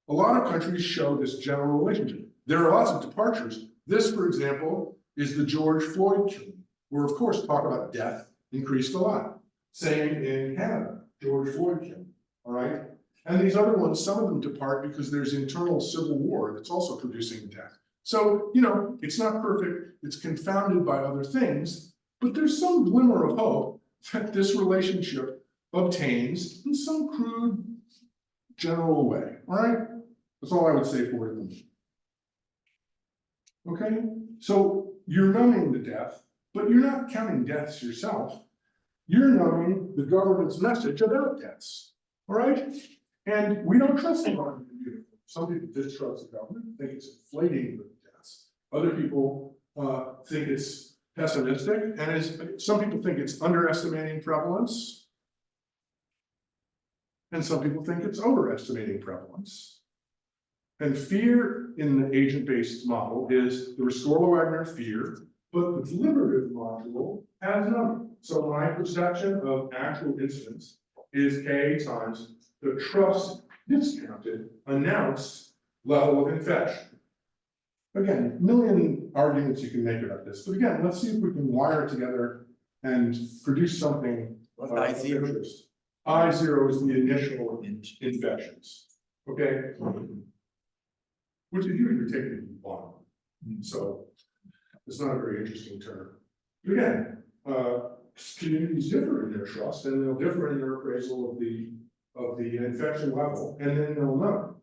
A lot of countries show this general relationship. There are lots of departures. This, for example, is the George Floyd killing, where of course talk about death increased a lot. Same in Canada, George Floyd killing, all right? And these other ones, some of them depart because there's internal civil war that's also producing death. So, it's not perfect, it's confounded by other things, but there's some glimmer of hope that this relationship obtains in some crude, general way, all right? That's all I would say for it. Okay, so you're numbing the death, but you're not counting deaths yourself. You're numbing the government's message about deaths, all right? And we don't trust the government. Some people distrust the government, think it's inflating the deaths. Other people think it's pessimistic, and some people think it's underestimating prevalence. And some people think it's overestimating prevalence. And fear in the agent-based model is the Rescorla-Wagner fear, but the deliberative module has numbing. So my perception of actual incidence is K times the trust discounted announced level of infection. Again, a million arguments you can make about this, but again, let's see if we can wire it together and produce something of interest. I0 is the initial infections, okay? Which is usually taken to one. So it's not a very interesting term. But again, communities differ in their trust, and they'll differ in their appraisal of the infection level, and then they'll know.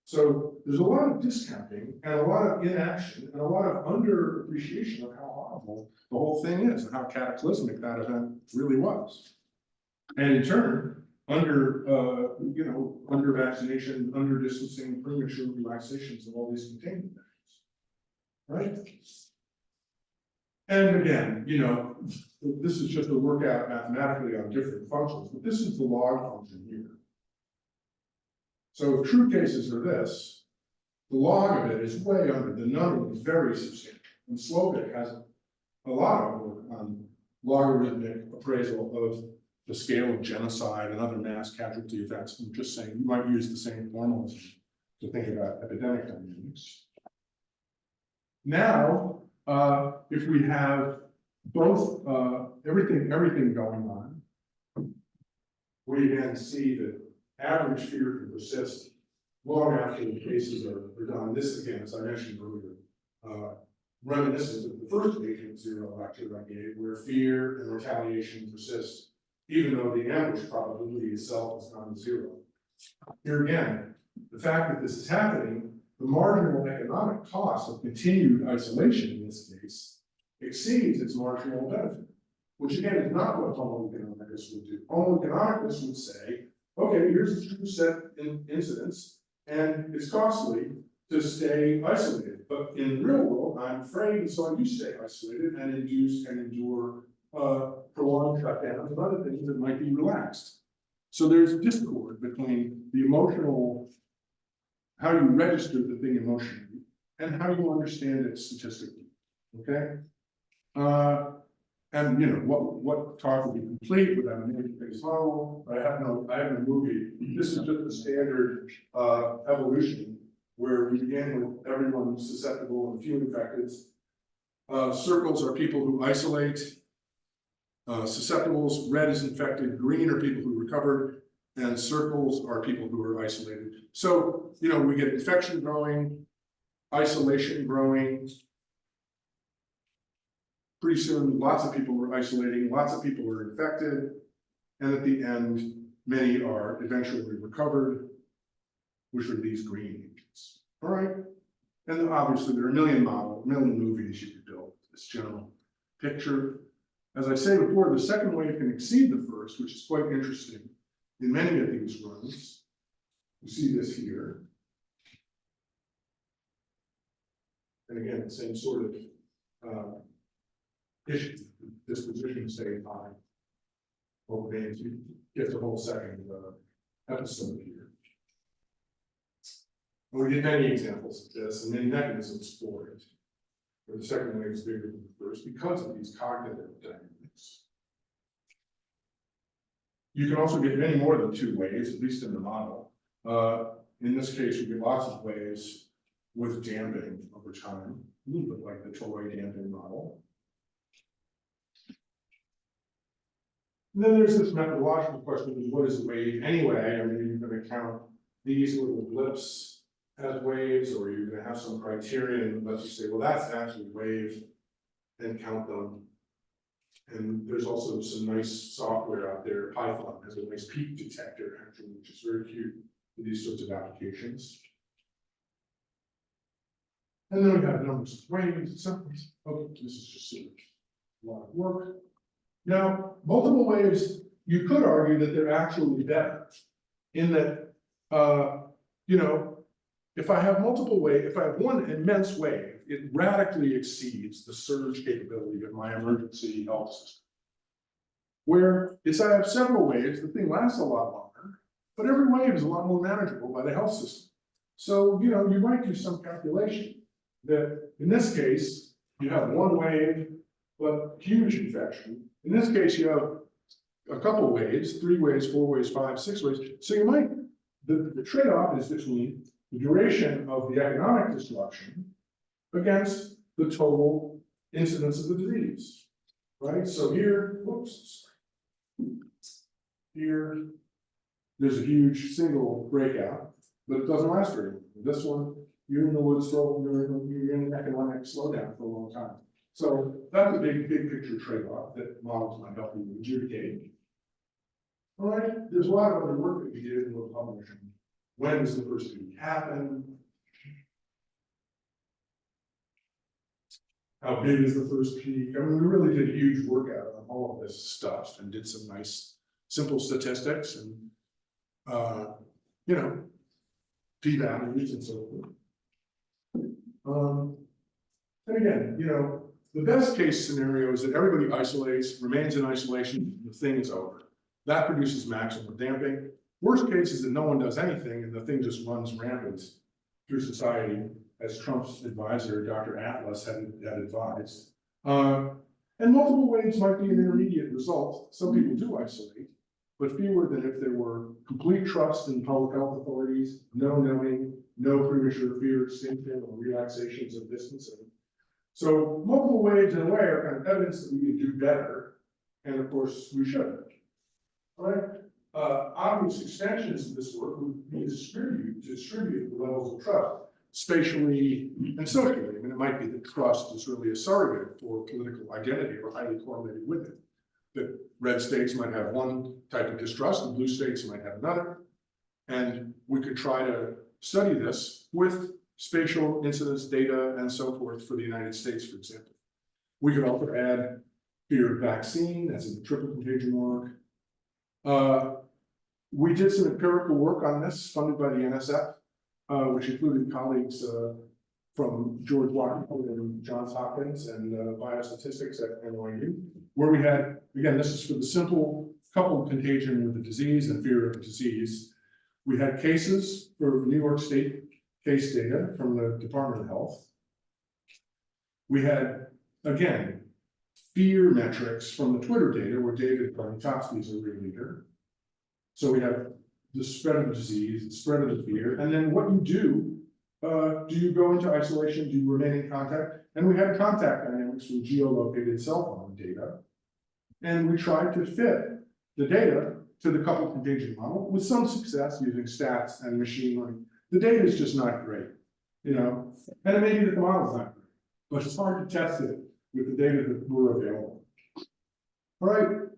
So there's a lot of discounting and a lot of inaction and a lot of underappreciation of how horrible the whole thing is and how cataclysmic that event really was. And in turn, under vaccination, under distancing, premature relaxations of all these containment measures, right? And again, this is just a workout mathematically on different functions, but this is the log function here. So if true cases are this, the log of it is way under, the numbing is very substantial. And Slovic has a lot of work on logarithmic appraisal of the scale of genocide and other mass casualty events. I'm just saying, you might use the same formalism to think about epidemic dynamics. Now, if we have both everything going on, we again see that average fear can persist long after the cases are done. This again, as I mentioned earlier, reminiscent of the first agent zero lecture I gave, where fear and retaliation persist, even though the ambush probability itself is non-zero. Here again, the fact that this is happening, the marginal economic cost of continued isolation in this case exceeds its marginal benefit, which again is not what homo economicus would do. Homo economicus would say, okay, here's a true set in incidence, and it's costly to stay isolated. But in the real world, I'm afraid, and so you stay isolated and endure prolonged shutdowns and other things that might be relaxed. So there's discord between the emotional, how you register the thing emotionally, and how you understand it statistically, okay? And you know, what talk would be complete without an interface model? I have no movie. This is just a standard evolution where we begin with everyone susceptible and few infected. Circles are people who isolate. Susceptibles, red is infected, green are people who recovered, and circles are people who are isolated. So, you know, we get infection growing, isolation growing. Pretty soon, lots of people are isolating, lots of people are infected, and at the end, many are eventually recovered, which are these green agents. All right, and obviously there are a million movies you could build this general picture. As I say before, the second wave can exceed the first, which is quite interesting in many of these runs. You see this here. And again, the same sort of issue, disposition staying high. Okay, you get the whole second episode here. And we did many examples of this and many mechanisms for it. Where the second wave is bigger than the first because of these cognitive dynamics. You can also get many more than two waves, at least in the model. In this case, you get lots of waves with damping over time, a little bit like the toy damping model. And then there's this methodological question of what is a wave anyway? I mean, you're going to count these little blips as waves, or you're going to have some criterion that lets you say, well, that's actually a wave, and count them. And there's also some nice software out there. Python has a nice peak detector, actually, which is very cute for these sorts of applications. And then we have numbers of waves and so forth. Okay, this is just sort of a lot of work. Now, multiple waves, you could argue that they're actually better in that, you know, if I have multiple waves, if I have one immense wave, it radically exceeds the surge capability of my emergency health system. Where if I have several waves, the thing lasts a lot longer, but every wave is a lot more manageable by the health system. So, you know, you might do some calculation that in this case, you have one wave, but huge infection. In this case, you have a couple waves, 3 waves, 4 waves, 5, 6 waves. So you might, the trade-off is between the duration of the economic disruption against the total incidence of the disease, right? So here, whoops, here, there's a huge single breakout, but it doesn't last very long. This one, you're in the woods, you're in an economic slowdown for a long time. So that's a big picture trade-off that models might help you adjudicate. All right, there's a lot of other work that we did in the publishing. When does the first peak happen? How big is the first peak? I mean, we really did huge work out on all of this stuff and did some nice, simple statistics and, you know, p-values and so forth. And again, you know, the best case scenario is that everybody isolates, remains in isolation, and the thing is over. That produces maximum damping. Worst case is that no one does anything and the thing just runs rampant through society, as Trump's advisor, Dr. Atlas, had advised. And multiple waves might be an intermediate result. Some people do isolate, but fewer than if there were complete trust in public health authorities, no knowing, no premature fear extinction or relaxations of distancing. So multiple waves in a way are kind of evidence that we can do better, and of course we should. All right. Obvious extensions of this work would be to distribute the levels of trust spatially and socially. I mean, it might be that trust is really a surrogate for political identity or highly correlated with it. That red states might have one type of distrust and blue states might have another. And we could try to study this with spatial incidence data and so forth for the United States, for example. We could also add fear of vaccine, as in the Triple Contagion work. We did some empirical work on this, funded by the NSF, which included colleagues from George Washington and Johns Hopkins and biostatistics at NYU, where we had, again, this is for the simple coupled contagion with the disease and fear of the disease. We had cases for New York State case data from the Department of Health. We had, again, fear metrics from the Twitter data, where David Barnitowski is a real leader. So we have the spread of the disease, the spread of the fear, and then what you do you go into isolation, do you remain in contact? And we had contact dynamics from geolocated cell phone data. And we tried to fit the data to the coupled contagion model with some success using stats and machine learning. The data is just not great, you know, and it may be that the model's not great, but it's hard to test it with the data that were available. All right,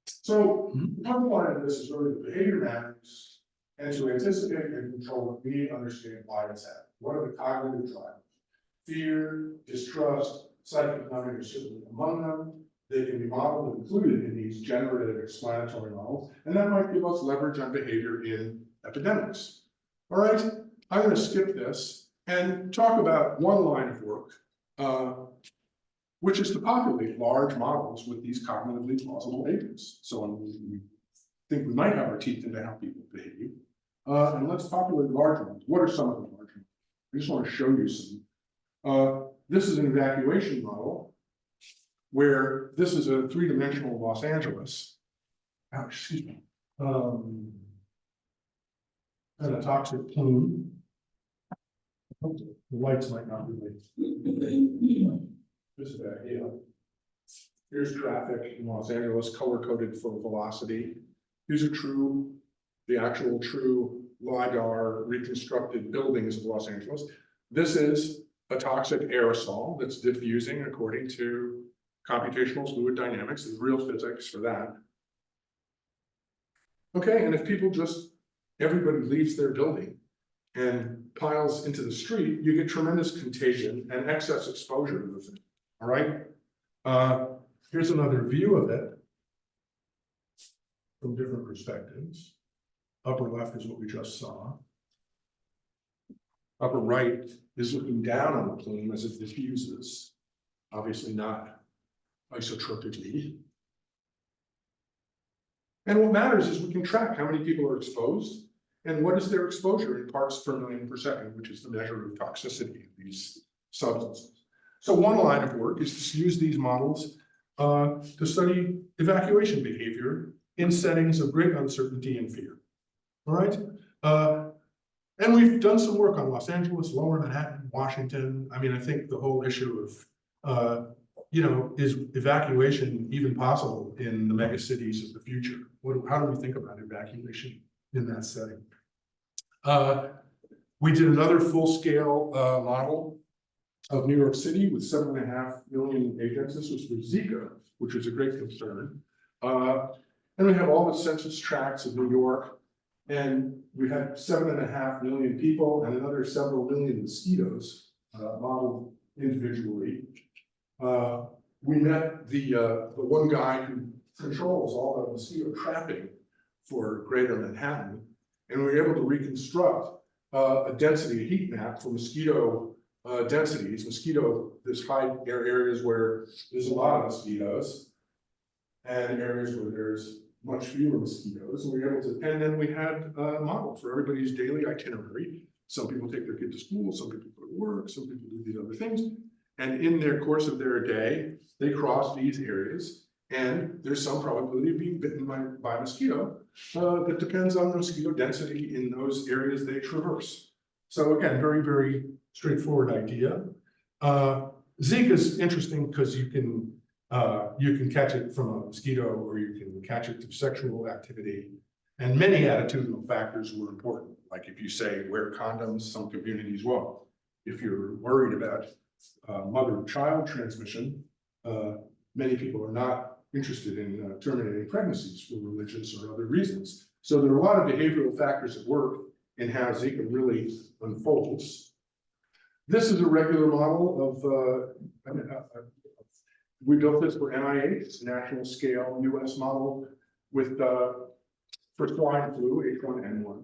so the bottom line of this is really the behavior matters, and to anticipate and control it, we need to understand why it's happening. What are the cognitive drivers? Fear, distrust, psychic numbing are certainly among them. They can be modeled and included in these generative explanatory models, and that might give us leverage on behavior in epidemics. All right, I'm going to skip this and talk about one line of work, which is to populate large models with these cognitively plausible agents. So we think we might have our teeth into how people behave. And let's populate large ones. What are some of the large ones? I just want to show you some. This is an evacuation model, where this is a three-dimensional Los Angeles. Oh, excuse me. And a toxic plume. The lights might not really. This is that, yeah. Here's traffic in Los Angeles, color-coded for velocity. These are the actual true LiDAR reconstructed buildings of Los Angeles. This is a toxic aerosol that's diffusing according to computational fluid dynamics. There's real physics for that. Okay, and if people everybody leaves their building and piles into the street, you get tremendous contagion and excess exposure to the thing. All right. Here's another view of it from different perspectives. Upper left is what we just saw. Upper right is looking down on the plume as it diffuses, obviously not isotropically. And what matters is we can track how many people are exposed and what is their exposure in parts per million per second, which is the measure of toxicity of these substances. So one line of work is to use these models to study evacuation behavior in settings of great uncertainty and fear. All right. And we've done some work on Los Angeles, Lower Manhattan, Washington. I mean, I think the whole issue of, is evacuation even possible in the mega cities of the future? How do we think about evacuation in that setting? We did another full-scale model of New York City with 7.5 million agents. This was for Zika, which was a great concern. And we have all the census tracts of New York. And we had 7.5 million people and another several million mosquitoes modeled individually. We met the one guy who controls all the mosquito trapping for Greater Manhattan, and we were able to reconstruct a density, a heat map for mosquito densities. There's high areas where there's a lot of mosquitoes, and areas where there's much fewer mosquitoes, and we were able to, and then we had a model for everybody's daily itinerary. Some people take their kid to school, some people go to work, some people do these other things. And in their course of their day, they cross these areas, and there's some probability of being bitten by a mosquito that depends on the mosquito density in those areas they traverse. So again, very, very straightforward idea. Zika is interesting because you can catch it from a mosquito, or you can catch it through sexual activity. And many attitudinal factors were important. Like if you say wear condoms, some communities won't. If you're worried about mother-child transmission, many people are not interested in terminating pregnancies for religious or other reasons. So there are a lot of behavioral factors at work in how Zika really unfolds. This is a regular model of we built this for NIH. It's a national scale US model with for swine flu, H1N1.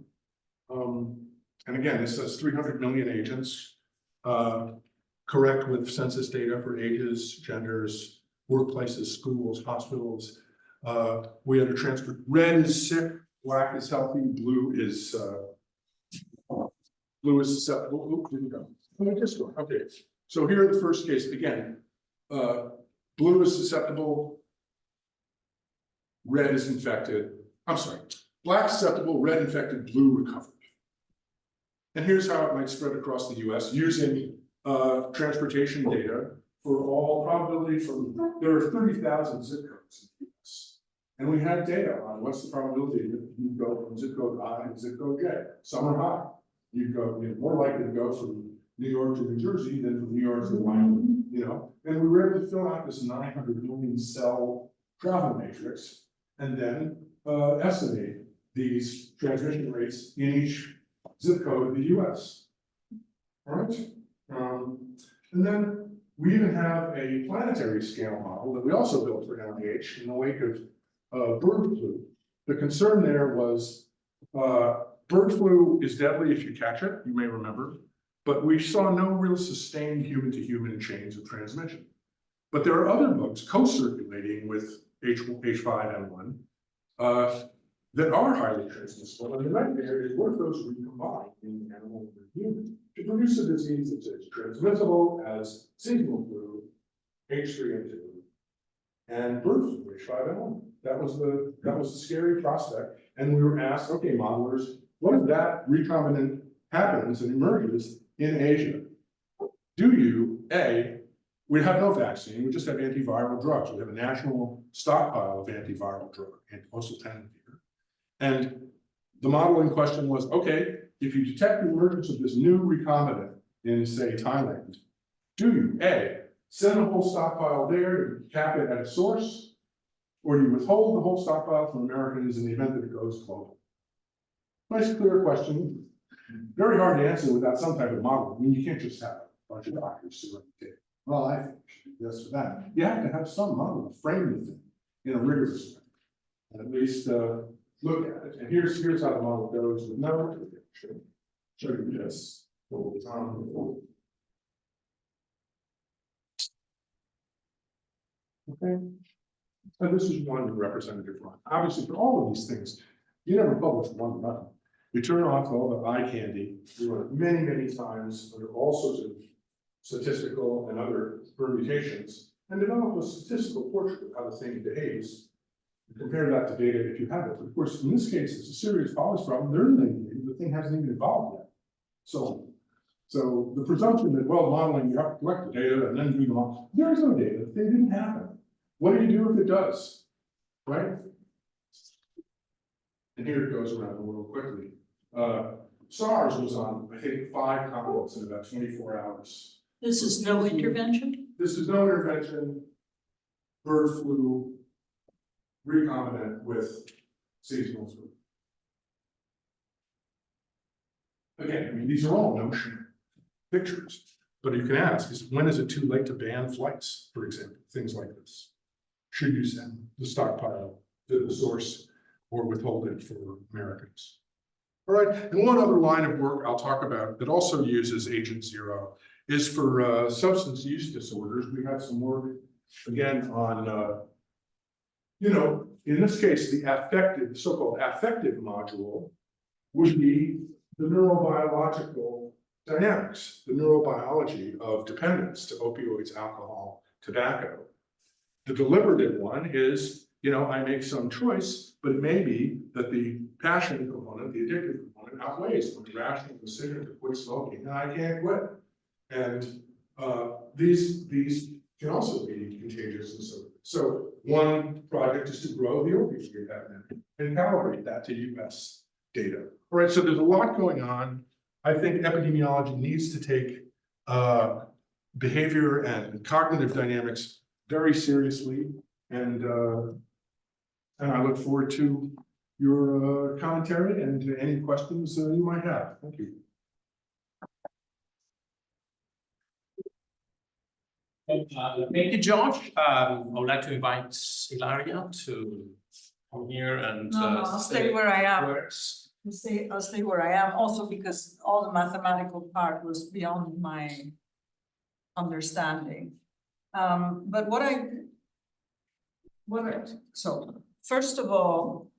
And again, this says 300 million agents, correct with census data for ages, genders, workplaces, schools, hospitals. We had a transfer. Red is sick, black is healthy, blue is susceptible. Oop, didn't go. Let me just go. Okay, so here in the first case, again, blue is susceptible, red is infected. I'm sorry, black susceptible, red infected, blue recovered. And here's how it might spread across the US using transportation data for all probability from, there are 30,000 zip codes in the US. And we had data on what's the probability that you go from zip code I to zip code J. Some are high. You're more likely to go from New York to New Jersey than from New York to Wyoming, you know? And we were able to fill out this 900 million cell travel matrix and then estimate these transmission rates in each zip code of the US. All right? And then we even have a planetary scale model that we also built for NIH in the wake of bird flu. The concern there was bird flu is deadly if you catch it, you may remember, but we saw no real sustained human-to-human chains of transmission. But there are other bugs co-circulating with H5N1 that are highly transmissible. And the nightmare is what if those recombine in the animal and the human to produce a disease that's as transmissible as seasonal flu, H3N2, and bird flu, H5N1. That was the scary prospect. And we were asked, okay, modelers, what if that recombinant happens and emerges in Asia? Do you, we have no vaccine, we just have antiviral drugs. We have a national stockpile of antiviral drug, antiposultanavir. And the model in question was, okay, if you detect the emergence of this new recombinant in, say, Thailand, do you, send the whole stockpile there to cap it at a source, or do you withhold the whole stockpile from Americans in the event that it goes global? Nice, clear question. Very hard to answer without some type of model. I mean, you can't just have a bunch of doctors who say, well, I think we should do this or that. You have to have some model to frame the thing in a rigorous way. And at least look at it. And here's how the model goes with no. Show you this. Okay. And this is one representative run. Obviously, for all of these things, you never publish one run. You turn off all the eye candy. You run it many, many times under all sorts of statistical and other permutations, and develop a statistical portrait of how the thing behaves. And compare that to data if you have it. But of course, in this case, it's a serious policy problem. There isn't any data. The thing hasn't even evolved yet. So the presumption that, well, modeling, you have to collect the data and then do the model. There is no data. They didn't happen. What do you do if it does? Right? And here it goes around the world quickly. SARS was on, I think, 5 continents in about 24 hours. This is no intervention? This is no intervention. Bird flu, recombinant with seasonal flu. Again, I mean, these are all notional pictures, but you can ask is when is it too late to ban flights, for example, things like this? Should you send the stockpile to the source or withhold it for Americans? All right, and one other line of work I'll talk about that also uses Agent Zero is for substance use disorders. We had some work again on, in this case, the affective, so-called affective module would be the neurobiological dynamics, the neurobiology of dependence to opioids, alcohol, tobacco. The deliberative one is, I make some choice, but it may be that the passion component, the addictive component outweighs the rational decision to quit smoking, and I can't quit. And these can also be contagious and so forth. So one project is to grow the opioid epidemic and calibrate that to US data. All right, so there's a lot going on. I think epidemiology needs to take behavior and cognitive dynamics very seriously, and I look forward to your commentary and any questions you might have. Thank you. Thank you, Josh. I would like to invite Ilaria to come here and I'll stay where I am. words. I'll stay where I am, also because all the mathematical part was beyond my understanding. But so first of all,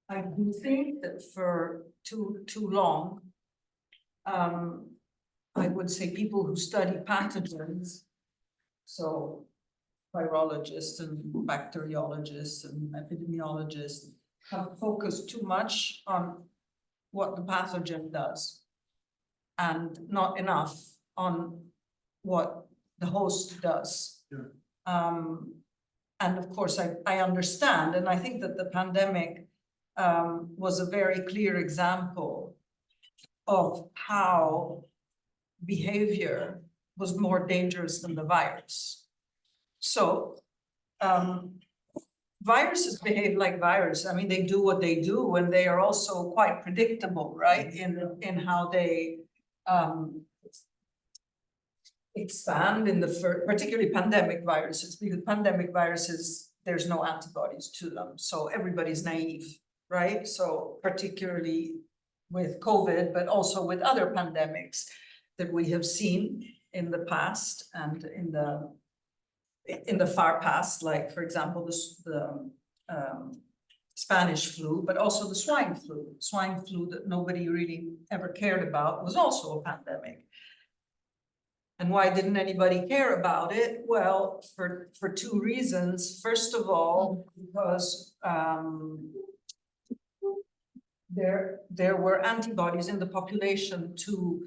I do think that for too long, I would say people who study pathogens, so virologists and bacteriologists and epidemiologists, have focused too much on what the pathogen does and not enough on what the host does. And of course, I understand, and I think that the pandemic was a very clear example of how behavior was more dangerous than the virus. So viruses behave like viruses. I mean, they do what they do, and they are also quite predictable, right? In how they expand in the particularly pandemic viruses, because pandemic viruses, there's no antibodies to them. So everybody's naive, right? So particularly with COVID, but also with other pandemics that we have seen in the past and in the far past, like for example, the Spanish flu, but also the swine flu. Swine flu that nobody really ever cared about was also a pandemic. And why didn't anybody care about it? Well, for two reasons. First of all, because there were antibodies in the population to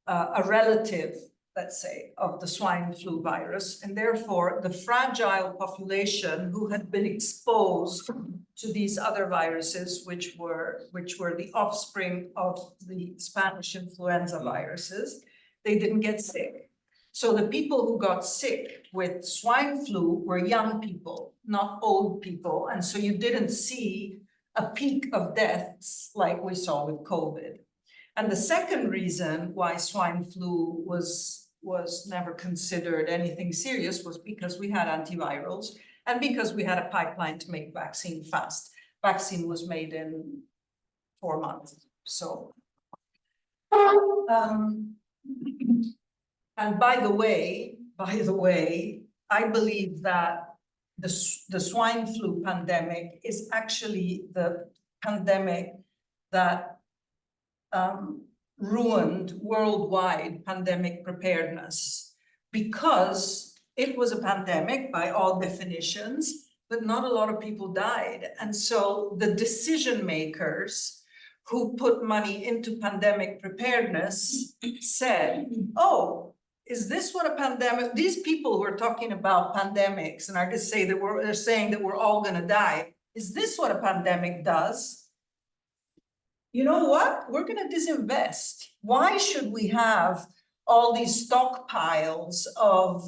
a relative, let's say, of the swine flu virus, and therefore the fragile population who had been exposed to these other viruses, which were the offspring of the Spanish influenza viruses, they didn't get sick. So the people who got sick with swine flu were young people, not old people, and so you didn't see a peak of deaths like we saw with COVID. And the second reason why swine flu was never considered anything serious was because we had antivirals and because we had a pipeline to make vaccine fast. Vaccine was made in 4 months. So, and by the way, I believe that the swine flu pandemic is actually the pandemic that ruined worldwide pandemic preparedness, because it was a pandemic by all definitions, but not a lot of people died. And so the decision makers who put money into pandemic preparedness said, oh, is this what a pandemic, these people who are talking about pandemics and are going to say that they're saying that we're all going to die, is this what a pandemic does? You know what? We're going to disinvest. Why should we have all these stockpiles of,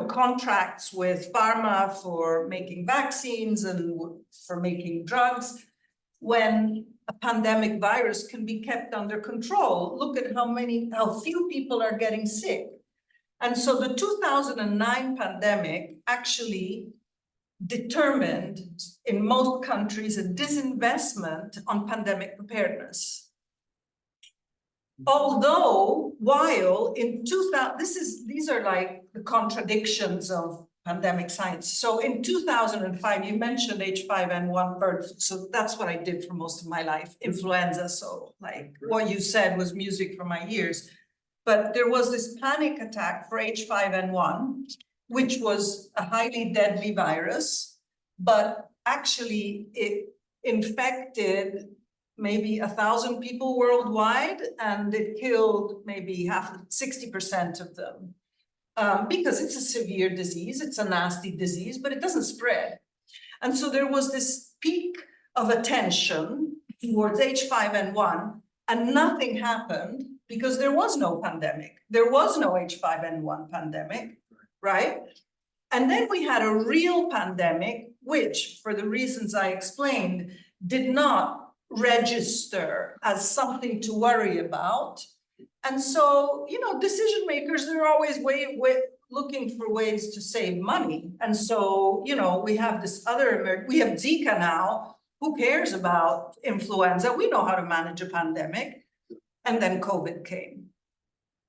contracts with pharma for making vaccines and for making drugs when a pandemic virus can be kept under control? Look at how few people are getting sick. And so the 2009 pandemic actually determined in most countries a disinvestment on pandemic preparedness. Although while in 2000, these are like the contradictions of pandemic science. So in 2005, you mentioned H5N1 bird, so that's what I did for most of my life, influenza. So like what you said was music for my ears. But there was this panic attack for H5N1, which was a highly deadly virus, but actually it infected maybe 1,000 people worldwide, and it killed maybe 60% of them. Because it's a severe disease, it's a nasty disease, but it doesn't spread. And so there was this peak of attention towards H5N1, and nothing happened because there was no pandemic. There was no H5N1 pandemic, right? And then we had a real pandemic, which, for the reasons I explained, did not register as something to worry about. And so, decision makers, they're always looking for ways to save money. And so, we have we have Zika now. Who cares about influenza? We know how to manage a pandemic. And then COVID came.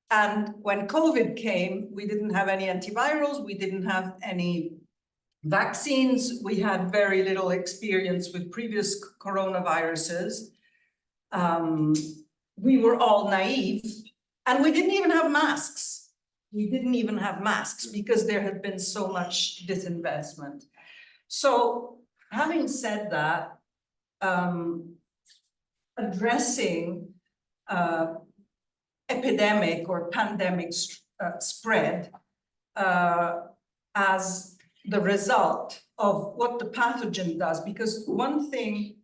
And when COVID came, we didn't have any antivirals. We didn't have any Vaccines, we had very little experience with previous coronaviruses. We were all naive, and we didn't even have masks. We didn't even have masks because there had been so much disinvestment. So having said that, addressing epidemic or pandemic spread as the result of what the pathogen does, because one thing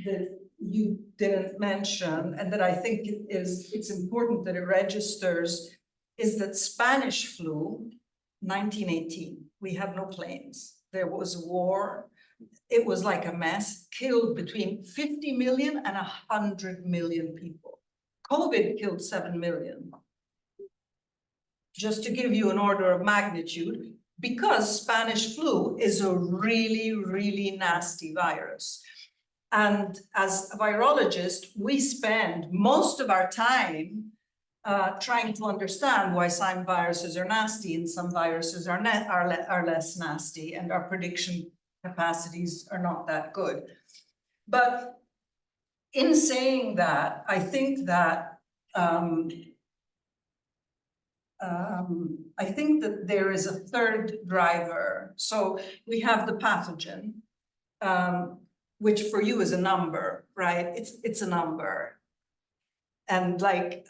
that you didn't mention and that I think it's important that it registers is that Spanish flu, 1918, we had no planes. There was a war. It was like a mess, killed between 50 million and 100 million people. COVID killed 7 million. Just to give you an order of magnitude, because Spanish flu is a really, really nasty virus. And as a virologist, we spend most of our time trying to understand why some viruses are nasty and some viruses are less nasty, and our prediction capacities are not that good. But in saying that, I think that there is a third driver. So we have the pathogen, which for you is a number, right? It's a number. And like,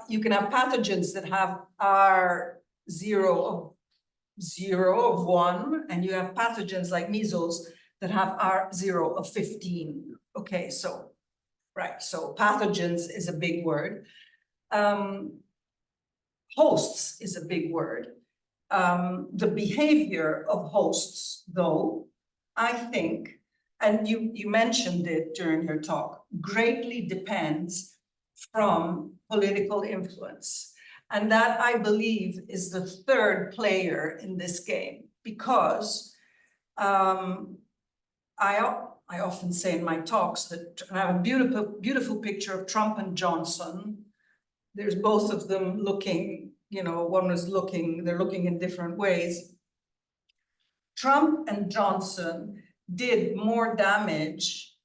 you can have pathogens that have R0 of 1, and you have pathogens like measles that have R0 of 15. Okay, so, right, so pathogens is a big word. Hosts is a big word. The behavior of hosts, though, I think, and you mentioned it during your talk, greatly depends from political influence. And that, I believe, is the third player in this game, because I often say in my talks that I have a beautiful picture of Trump and Johnson. There's both of them looking, you know, one is looking, they're looking in different ways. Trump and Johnson did more damage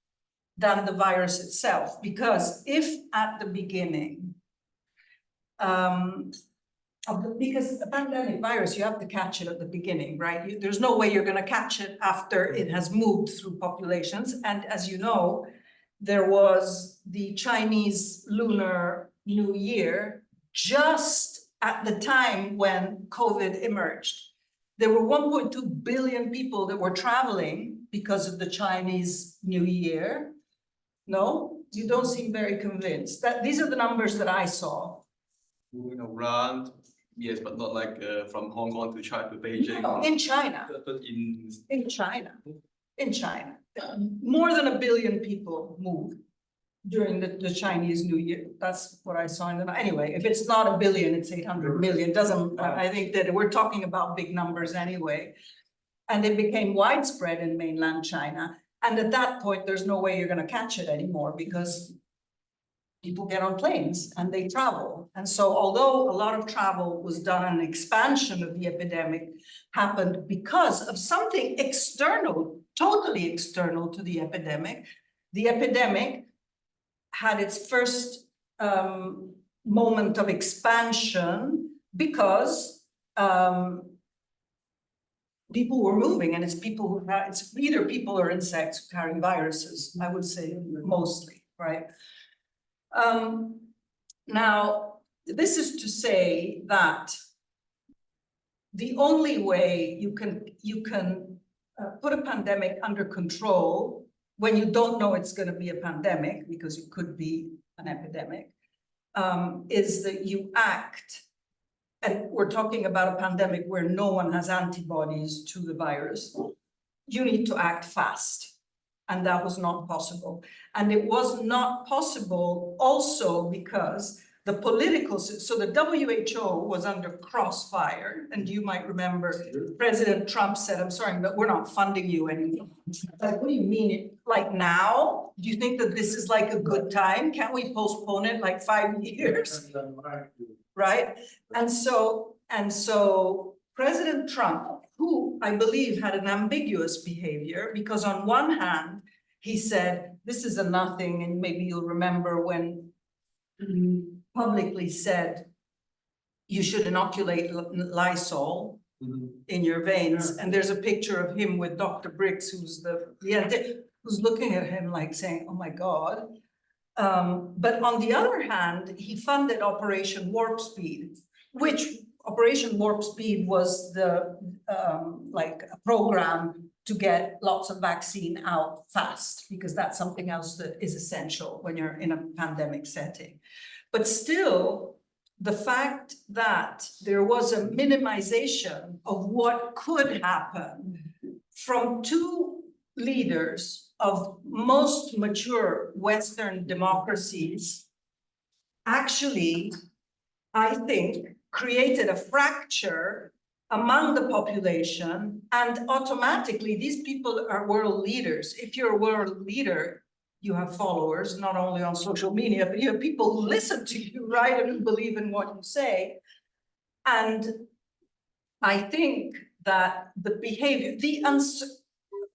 than the virus itself, because if at the beginning, because a pandemic virus, you have to catch it at the beginning, right? There's no way you're going to catch it after it has moved through populations. And as you know, there was the Chinese Lunar New Year just at the time when COVID emerged. There were 1.2 billion people that were traveling because of the Chinese New Year. No, you don't seem very convinced. That these are the numbers that I saw. Moving around, yes, but not like from Hong Kong to China to Beijing. No, in China. But In China, more than 1 billion people moved during the Chinese New Year. That's what I saw in the, anyway, if it's not 1 billion, it's 800 million. Doesn't, I think that we're talking about big numbers anyway. And it became widespread in mainland China. And at that point, there's no way you're going to catch it anymore, because people get on planes and they travel. And so although a lot of travel was done, an expansion of the epidemic happened because of something external, totally external to the epidemic. The epidemic had its first moment of expansion because people were moving, and it's people who have, it's either people or insects who carry viruses, I would say mostly, right? Now, this is to say that the only way you can put a pandemic under control when you don't know it's going to be a pandemic, because it could be an epidemic, is that you act, and we're talking about a pandemic where no one has antibodies to the virus. You need to act fast. And that was not possible. And it was not possible also because the political, so the WHO was under crossfire. And you might remember President Trump said, I'm sorry, but we're not funding you anymore. Like, what do you mean? Like now? Do you think that this is like a good time? Can't we postpone it like 5 years? Right? And so President Trump, who I believe had an ambiguous behavior, because on one hand, he said, this is a nothing, and maybe you'll remember when he publicly said, you should inoculate Lysol in your veins. And there's a picture of him with Dr. Briggs, who's looking at him like saying, oh my God. But on the other hand, he funded Operation Warp Speed, which Operation Warp Speed was the like a program to get lots of vaccine out fast, because that's something else that is essential when you're in a pandemic setting. But still, the fact that there was a minimization of what could happen from two leaders of most mature Western democracies actually, I think, created a fracture among the population, and automatically these people are world leaders. If you're a world leader, you have followers, not only on social media, but you have people who listen to you, right, and who believe in what you say. And I think that the behavior,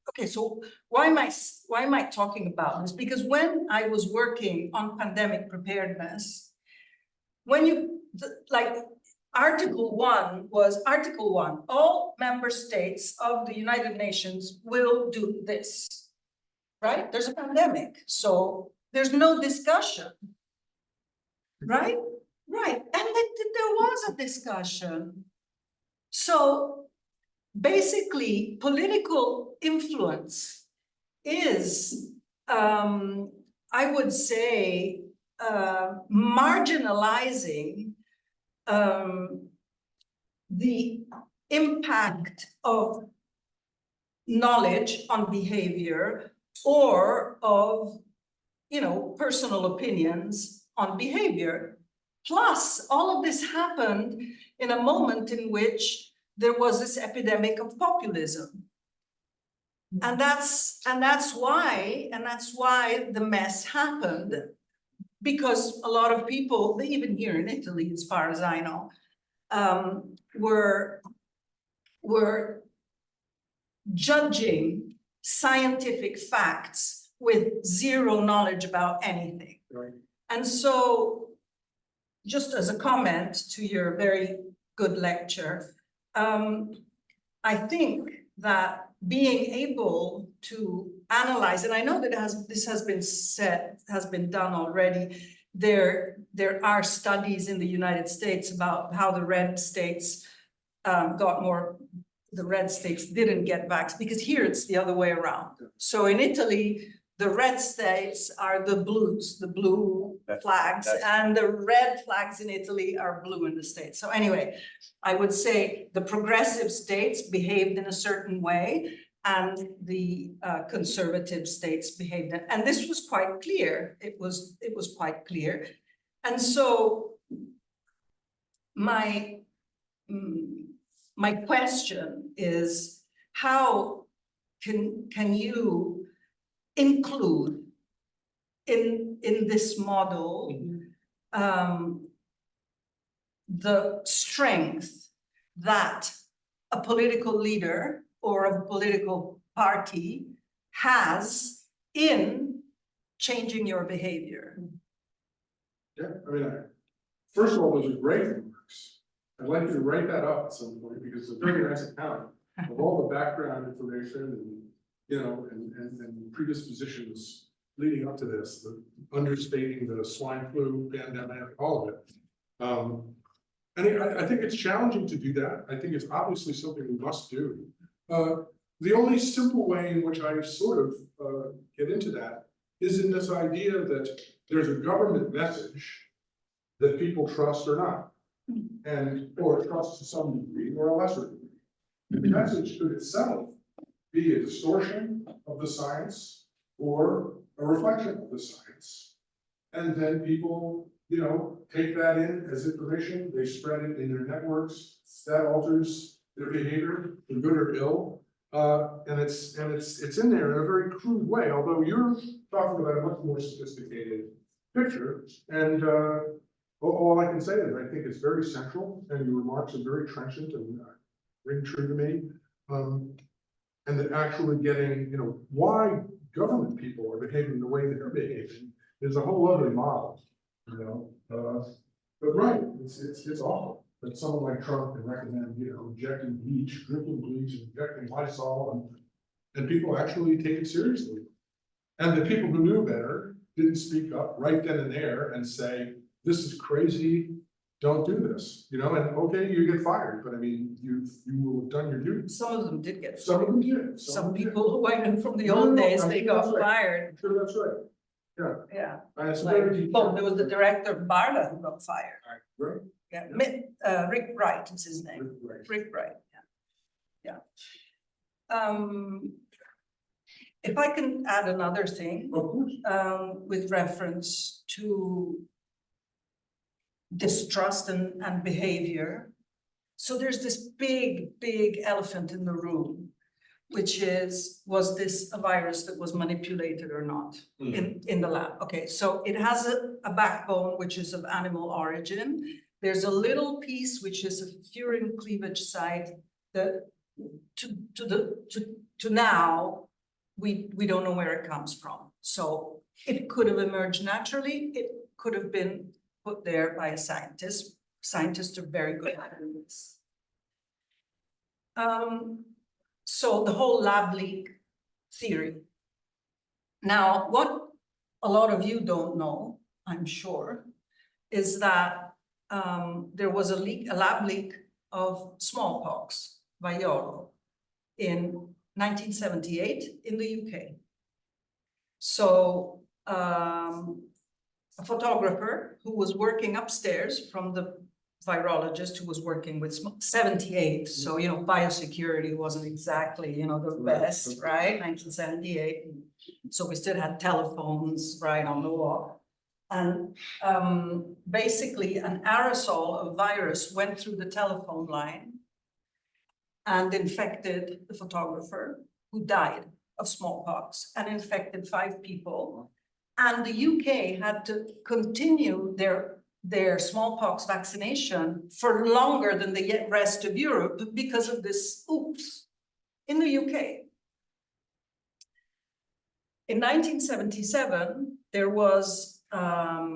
okay, so why am I talking about this? Because when I was working on pandemic preparedness, when you, like, Article 1 was Article 1, all member states of the United Nations will do this, right? There's a pandemic, so there's no discussion, right? Right, and there was a discussion. So basically, political influence is, I would say, marginalizing the impact of knowledge on behavior or of, you know, personal opinions on behavior. Plus, all of this happened in a moment in which there was this epidemic of populism. And that's why the mess happened, because a lot of people, even here in Italy, as far as I know, were judging scientific facts with zero knowledge about anything. Right. And so, just as a comment to your very good lecture, I think that being able to analyze, and I know that this has been done already. There are studies in the United States about how the red states the red states didn't get vaxxed, because here it's the other way around. So in Italy, the red states are the blues, the blue flags, and the red flags in Italy are blue in the States. So anyway, I would say the progressive states behaved in a certain way, and the conservative states behaved, and this was quite clear. It was quite clear. And so my question is, how can you include in this model the strength that a political leader or a political party has in changing your behavior? Yeah, I mean, first of all, those are great remarks. I'd like you to write that up at some point, because it's a very nice account of all the background information and, you know, and predispositions leading up to this, the understating the swine flu pandemic, all of it. And I think it's challenging to do that. I think it's obviously something we must do. The only simple way in which I sort of get into that is in this idea that there's a government message that people trust or not, or trust to some degree or a lesser degree. The message could itself be a distortion of the science or a reflection of the science. And then people, you know, take that in as information, they spread it in their networks, that alters their behavior, for good or ill. And it's in there in a very crude way, although you're talking about a much more sophisticated picture. And all I can say is I think it's very central, and your remarks are very trenchant and ring true to me. And that actually getting, why government people are behaving the way they're behaving is a whole other model, But right, it's awful that someone like Trump can recommend, injecting bleach, drinking bleach, injecting Lysol, and people actually take it seriously. And the people who knew better didn't speak up right then and there and say, this is crazy, don't do this, and okay, you get fired, but I mean, you will have done your duty. Some of them did get Some of fired. them did. Some people who I knew from the No, old no, days, I'm they sure got that's right. fired. I'm sure that's right. Yeah. And it's Like, very. well, there was the director of BARDA who got fired. Right. Yeah, Rick Wright is his name. Right. Rick Wright, yeah. If I can add another thing, Of course. with reference to distrust and behavior. So there's this big elephant in the room, which was this a virus that was manipulated or not in the lab? Okay, so it has a backbone, which is of animal origin. There's a little piece, which is a furin cleavage site that to now, we don't know where it comes from. So it could have emerged naturally. It could have been put there by a scientist. Scientists are very good at this. So the whole lab leak theory. Now, what a lot of you don't know, I'm sure, is that there was a lab leak of smallpox, Vaiolo, in 1978 in the UK. So a photographer who was working upstairs from the virologist who was working with 78, so biosecurity wasn't exactly the best, right? 1978, so we still had telephones right on the wall, and basically an aerosol of virus went through the telephone line and infected the photographer, who died of smallpox and infected 5 people. And the UK had to continue their smallpox vaccination for longer than the rest of Europe because of this oops in the UK. In 1977, there was a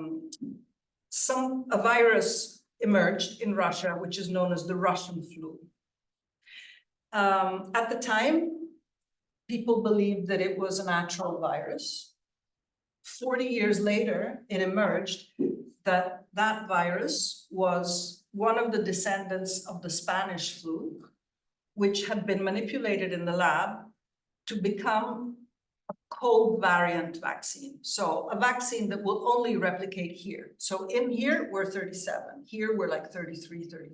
virus emerged in Russia, which is known as the Russian flu. At the time, people believed that it was a natural virus. 40 years later, it emerged that that virus was one of the descendants of the Spanish flu, which had been manipulated in the lab to become a cold variant vaccine. So a vaccine that will only replicate here. So in here, we're 37. Here, we're like 33, 30.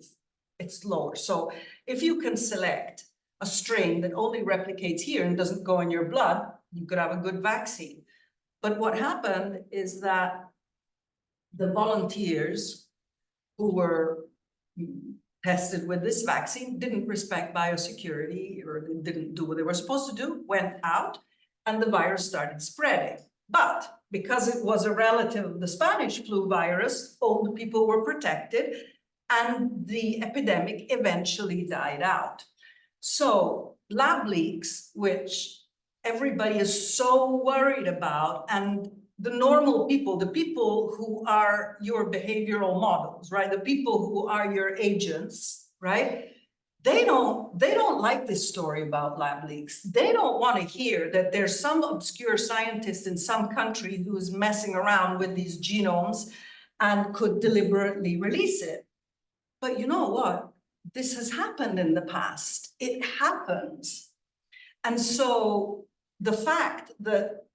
It's lower. So if you can select a strain that only replicates here and doesn't go in your blood, you could have a good vaccine. But what happened is that the volunteers who were tested with this vaccine didn't respect biosecurity, or didn't do what they were supposed to do, went out, and the virus started spreading. But because it was a relative of the Spanish flu virus, all the people were protected, and the epidemic eventually died out. So lab leaks, which everybody is so worried about, and the normal people, the people who are your behavioral models, right? The people who are your agents, right? They don't like this story about lab leaks. They don't want to hear that there's some obscure scientist in some country who is messing around with these genomes and could deliberately release it. But you know what? This has happened in the past. It happens. And so the fact that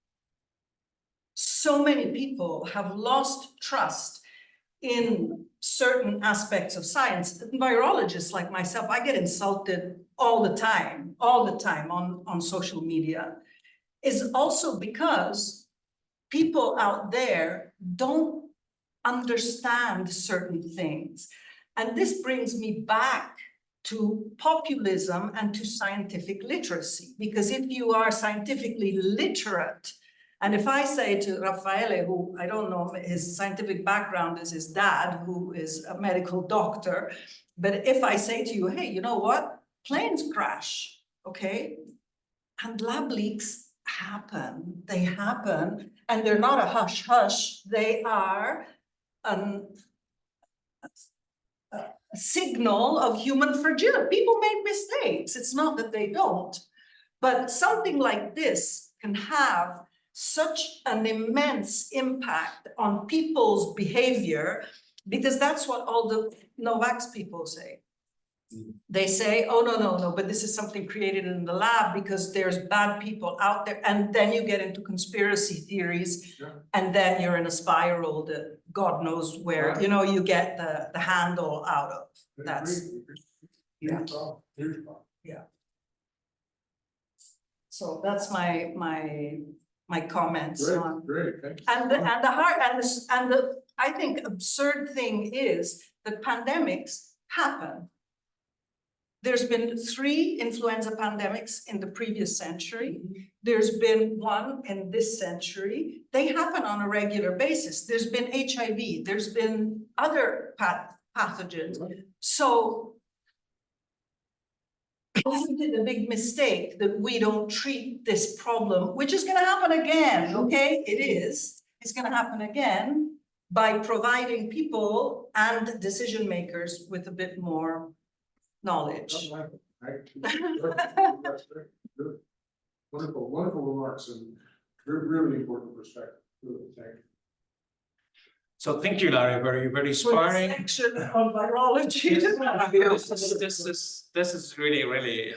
so many people have lost trust in certain aspects of science, virologists like myself, I get insulted all the time on social media, is also because people out there don't understand certain things. And this brings me back to populism and to scientific literacy, because if you are scientifically literate, and if I say to Raffaele, who I don't know, his scientific background is his dad, who is a medical doctor, but if I say to you, hey, you know what? planes crash, okay? And lab leaks happen, they happen, and they're not a hush hush, they are a signal of human fragility. People make mistakes, it's not that they don't, but something like this can have such an immense impact on people's behavior, because that's what all the no-vax people say. They say, oh, no, but this is something created in the lab because there's bad people out there. And then you get into conspiracy theories, and then you're in a spiral that God knows where, you know, you get the handle out of. That's, yeah. Yeah. So that's my comments on. Great, thank you. And the I think absurd thing is that pandemics happen. There's been 3 influenza pandemics in the previous century. There's been 1 in this century. They happen on a regular basis. There's been HIV. There's been other pathogens. So isn't it a big mistake that we don't treat this problem, which is going to happen again, okay? It is. It's going to happen again by providing people and decision makers with a bit more knowledge. Wonderful, wonderful remarks and really important perspective. Really, thank you. So thank you, Larry, very inspiring. Section on virology. This is really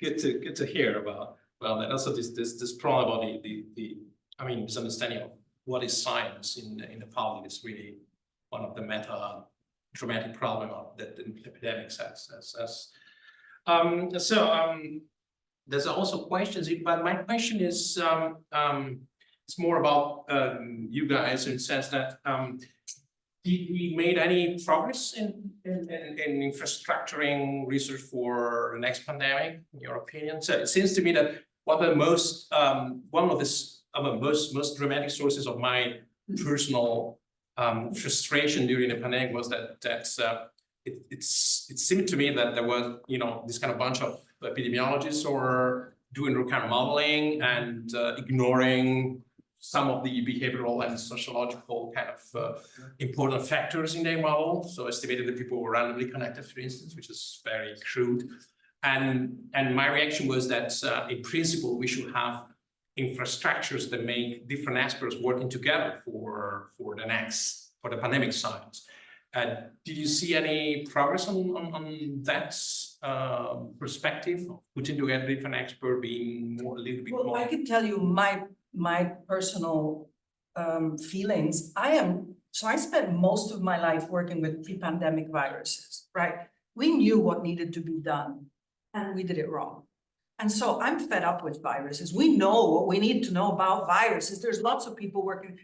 good to hear about. Well, and also this problem about the I mean, this understanding of what is science in the public is really one of the dramatic problem of that the epidemics has. There's also questions, but my question is it's more about you guys in the sense that did we made any progress in infrastructuring research for the next pandemic, in your opinion? So it seems to me that one of the most most dramatic sources of my personal frustration during the pandemic was that it seemed to me that there was, you know, this kind of bunch of epidemiologists or doing kind of modeling and ignoring some of the behavioral and sociological kind of important factors in their model. So estimated that people were randomly connected, for instance, which is very crude. And my reaction was that in principle, we should have infrastructures that make different experts working together for the pandemic science. Did you see any progress on that perspective, putting together different experts, being a little bit more? I can tell you my personal feelings. I spent most of my life working with pre-pandemic viruses, right? We knew what needed to be done, and we did it wrong. And so I'm fed up with viruses. We know what we need to know about viruses. There's lots of people working.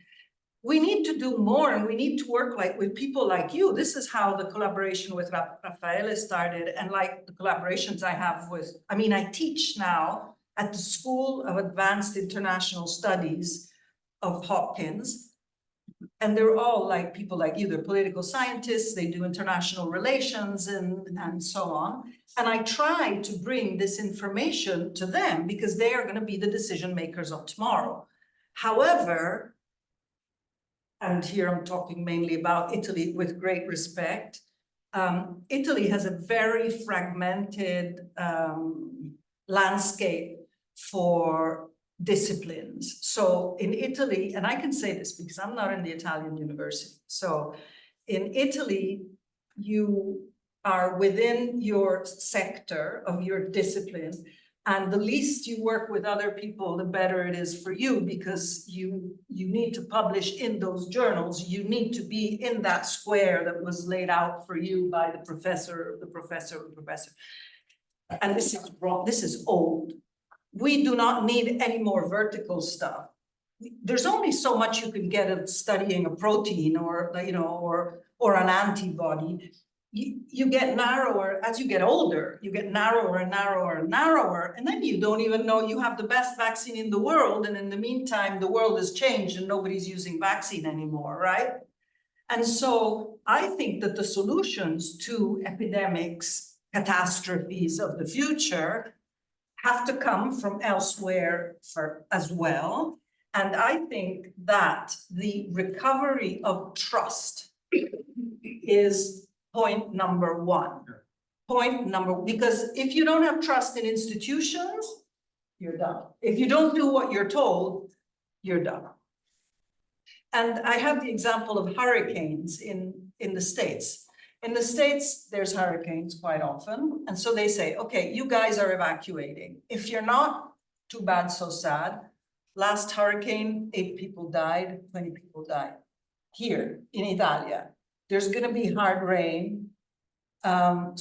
We need to do more, and we need to work with people like you. This is how the collaboration with Raffaele started, and like the collaborations I have with, I teach now at the School of Advanced International Studies of Hopkins, and they're all like people like you. They're political scientists, they do international relations and so on. And I try to bring this information to them because they are going to be the decision makers of tomorrow. However, and here I'm talking mainly about Italy with great respect, Italy has a very fragmented landscape for disciplines. So in Italy, and I can say this because I'm not in the Italian university. So in Italy, you are within your sector of your discipline, and the least you work with other people, the better it is for you, because you need to publish in those journals. You need to be in that square that was laid out for you by the professor, And this is wrong. This is old. We do not need any more vertical stuff. There's only so much you can get at studying a protein or an antibody. You get narrower as you get older. You get narrower and narrower and narrower, and then you don't even know you have the best vaccine in the world. And in the meantime, the world has changed and nobody's using vaccine anymore, right? And so I think that the solutions to epidemics catastrophes of the future have to come from elsewhere as well. And I think that the recovery of trust is point number one. Because if you don't have trust in institutions, you're done. If you don't do what you're told, you're done. And I have the example of hurricanes in the States. In the States, there's hurricanes quite often. And so they say, okay, you guys are evacuating. If you're not, too bad, so sad. Last hurricane, 8 people died, 20 people died. Here in Italia, there's gonna be hard rain.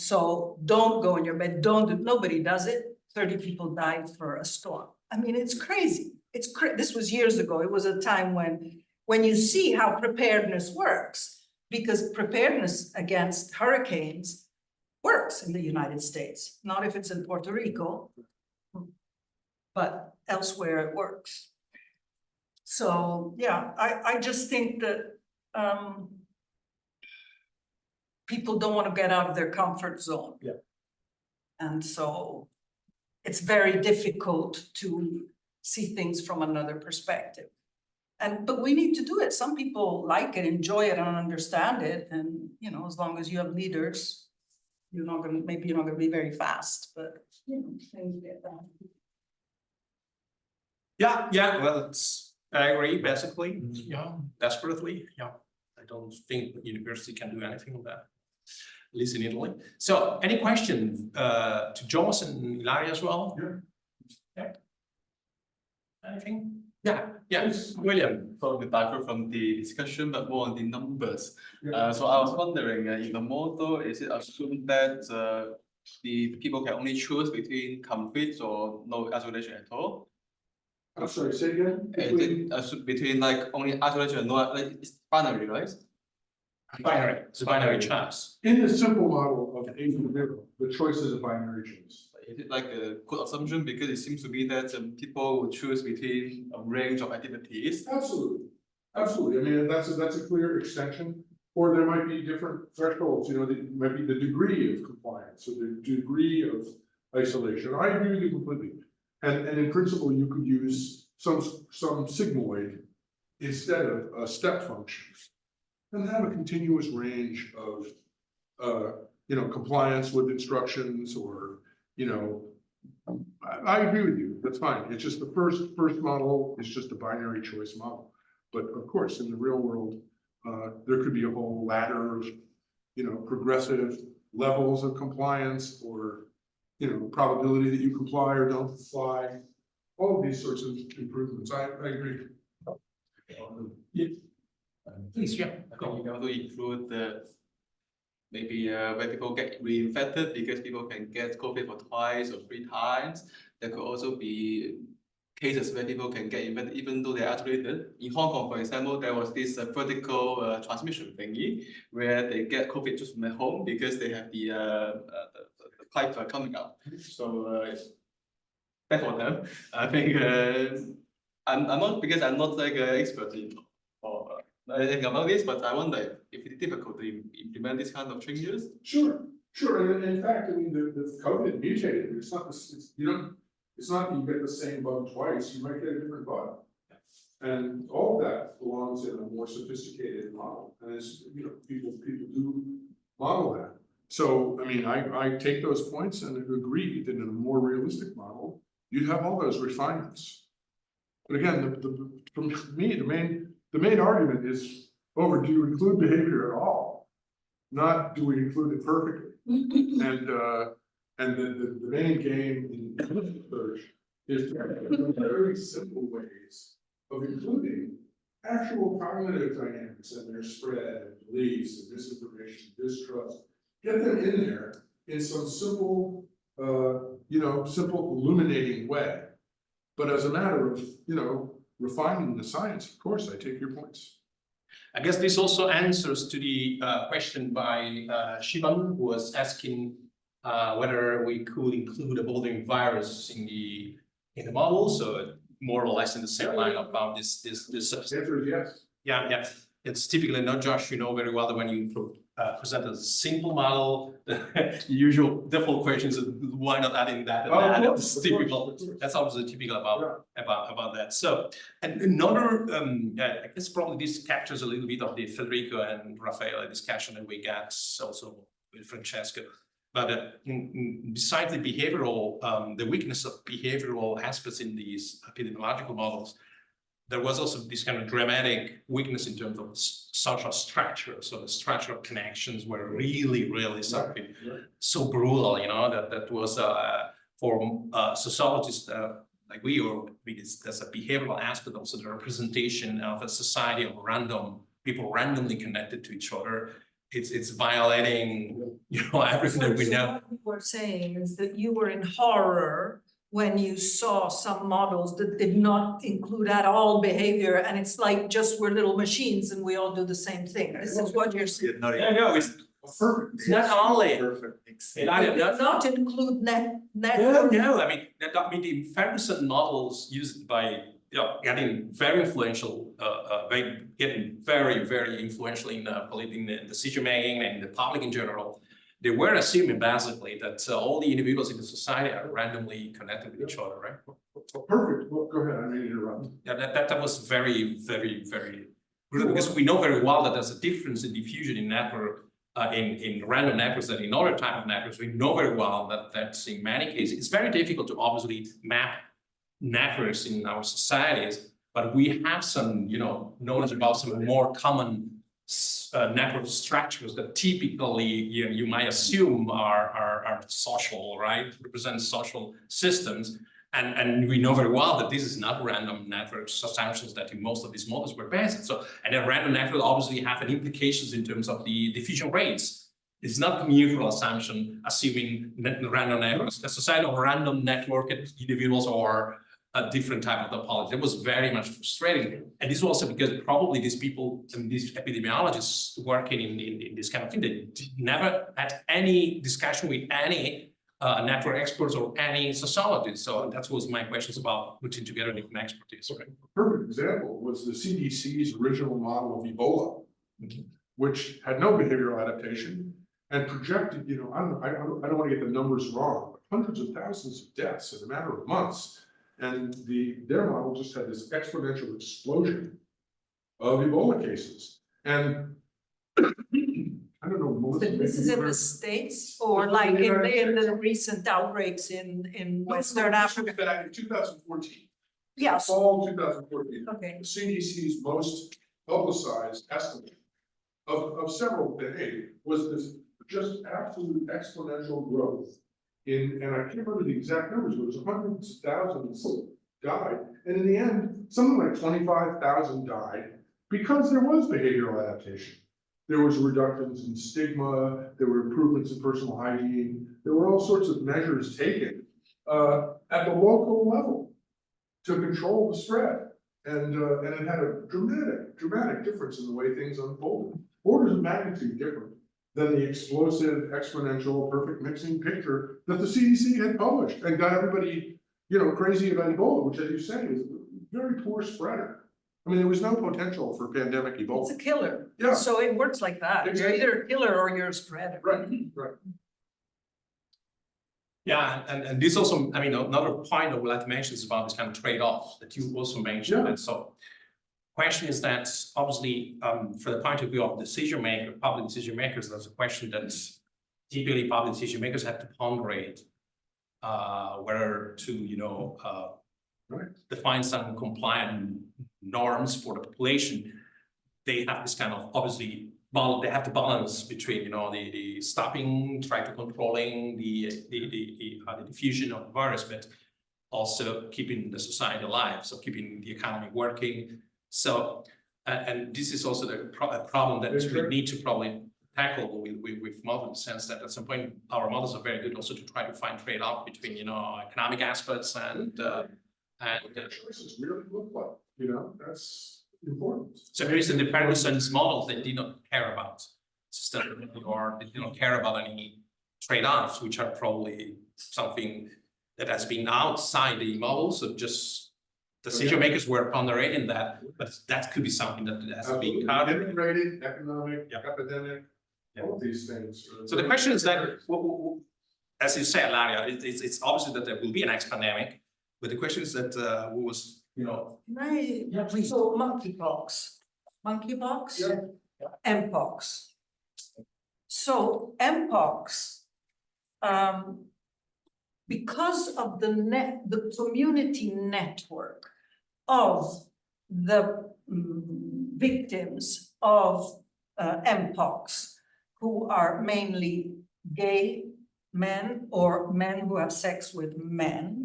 So don't go in your bed, nobody does it. 30 people died for a storm. I mean, it's crazy. This was years ago. It was a time when you see how preparedness works, because preparedness against hurricanes works in the United States, not if it's in Puerto Rico, but elsewhere it works. So yeah, I just think that people don't want to get out of their comfort zone. Yeah. And so it's very difficult to see things from another perspective. But we need to do it. Some people like it, enjoy it, and understand it. And you know, as long as you have leaders, maybe you're not gonna be very fast, but you know, things get done. Yeah, well, I agree, basically, yeah, desperately, yeah. I don't think the university can do anything on that, at least in Italy. So, any questions to Jonas and Ilaria as well? Yeah. Anything? Yeah, William. From the background from the discussion, but more on the numbers. So I was wondering, in the model, is it assumed that the people can only choose between complete or no isolation at all? I'm sorry, say again? Between like only isolation and no, like it's binary, right? Binary, it's a binary choice. In the simple model of A to 0, the choice is a binary choice. Is it like a good assumption? Because it seems to be that people will choose between a range of activities. Absolutely, absolutely. I mean, that's a clear extension. Or there might be different thresholds. You know, there might be the degree of compliance or the degree of isolation. I agree with you completely. And in principle, you could use some sigmoid instead of step functions, and have a continuous range of you know, compliance with instructions, or you know, I agree with you. That's fine. It's just the first model is just a binary choice model. But of course, in the real world, there could be a whole ladder of, you know, progressive levels of compliance, or you know, probability that you comply or don't comply. All of these sorts of improvements. I agree. Please, yeah. I think you can also include the maybe where people get reinfected because people can get COVID for 2 or 3 times. There could also be cases where people can get infected even though they're isolated. In Hong Kong, for example, there was this vertical transmission thingy where they get COVID just from their home because they have the pipes are coming out. So it's bad for them. I think I'm not, because I'm not like an expert in or anything about this, but I wonder if it's difficult to implement this kind of changes. Sure. And in fact, I mean, the COVID mutated. It's not it's not that you get the same bug twice. You might get a different bug, and all of that belongs in a more sophisticated model. And as you know, people do model that. So I mean, I take those points and agree that in a more realistic model, you'd have all those refinements. But again, for me, the main argument is, do you include behavior at all? Not do we include it perfectly? And the main game in research is to have very simple ways of including actual cognitive dynamics and their spread, and beliefs, and disinformation, distrust. Get them in there in some simple, simple illuminating way. But as a matter of, refining the science, of course, I take your points. I guess this also answers to the question by Shivan, who was asking whether we could include a Bologna virus in the model. So more or less in the same line about this. The answer is yes. Yeah. It's typically not, Josh, you know very well that when you presented as a simple model. The usual default questions of why not adding that and Oh, that. of course, It's of typical. course. That's obviously typical Yeah. about that. So, and another, I guess probably this captures a little bit of the Federico and Raffaele discussion that we got also with Francesco. But besides the behavioral, the weakness of behavioral aspects in these epidemiological models, there was also this kind of dramatic weakness in terms of social structure. So the structure of connections were really, really something so brutal, you know, that was for sociologists like we, or there's a behavioral aspect, also the representation of a society of random people randomly connected to each other. It's violating, you know, everything that we know. What you were saying is that you were in horror when you saw some models that did not include at all behavior, and it's like just we're little machines and we all do the same thing. This is what you're saying. No, it's Perfect. not only. Perfect. Ilaria, Not include No, network. no, I mean, the Ferguson models used by, you know, getting very influential, getting very influential in in decision making and the public in general. They were assuming basically that all the individuals in the society are randomly connected with each other, right? Perfect. Well, go ahead. I mean, interrupt. Yeah, that was very brutal, because we know very well that there's a difference in diffusion in network. In random networks than in other type of networks. We know very well that that's in many cases, it's very difficult to obviously map networks in our societies, but we have some, you know, knowledge about some more common network structures that typically you might assume are social, right? Represent social systems. And we know very well that this is not random network assumptions that in most of these models were based. So, and then random networks obviously have an implications in terms of the diffusion rates. It's not a neutral assumption, assuming random networks. A society of random networked individuals or a different type of topology. That was very much frustrating. And this was also because probably these people, these epidemiologists working in this kind of thing, they never had any discussion with any network experts or any sociologists. So that was my questions about putting together different expertise. Right? A perfect example was the CDC's original model of Ebola, which had no behavioral adaptation and projected, you know, I don't want to get the numbers wrong, but hundreds of thousands of deaths in a matter of months. And their model just had this exponential explosion of Ebola cases. And I don't know, Melissa, This is in the States or like in the recent outbreaks in Western Africa? Back in 2014. Yes. Fall 2014. Okay. The CDC's most publicized estimate of several days was this just absolute exponential growth in, and I can't remember the exact numbers, but it was hundreds of thousands died. And in the end, something like 25,000 died because there was behavioral adaptation. There was reductions in stigma, there were improvements in personal hygiene, there were all sorts of measures taken at the local level to control the spread. And it had a dramatic difference in the way things unfolded. Orders of magnitude different than the explosive, exponential, perfect mixing picture that the CDC had published and got everybody, you know, crazy about Ebola, which, as you say, is a very poor spreader. I mean, there was no potential for pandemic Ebola. It's a killer. Yeah. So it works like that. Exactly. You're either a killer or you're a spreader. Right. Yeah, and this also, I mean, another point I would like to mention is about this kind of trade-off that you also mentioned. Yeah. And so, question is that obviously, from the point of view of decision maker, public decision makers, there's a question that typically public decision makers have to ponderate whether to, you know, define some compliant norms for the population. They have this kind of obviously. Well, they have to balance between, you know, the stopping, trying to controlling the diffusion of the virus, but also keeping the society alive, so keeping the economy working. So, and this is also a problem that we need to probably tackle with models, in the sense that at some point our models are very good also to try to find trade-off between, you know, economic aspects and choices really look like, you know, that's important. So there is the Ferguson's models that did not care about sustainability, or they did not care about any trade-offs, which are probably something that has been outside the models of just decision makers were ponderating that, but that could be something that has been covered. Integrated, economic, epidemic, all of these things. So the question is that, as you said, Ilaria, it's obviously that there will be an next pandemic, but the question is that who was, Right. Yeah, please. So monkeypox, Yeah. mpox. So mpox, because of the community network of the victims of mpox, who are mainly gay men or men who have sex with men,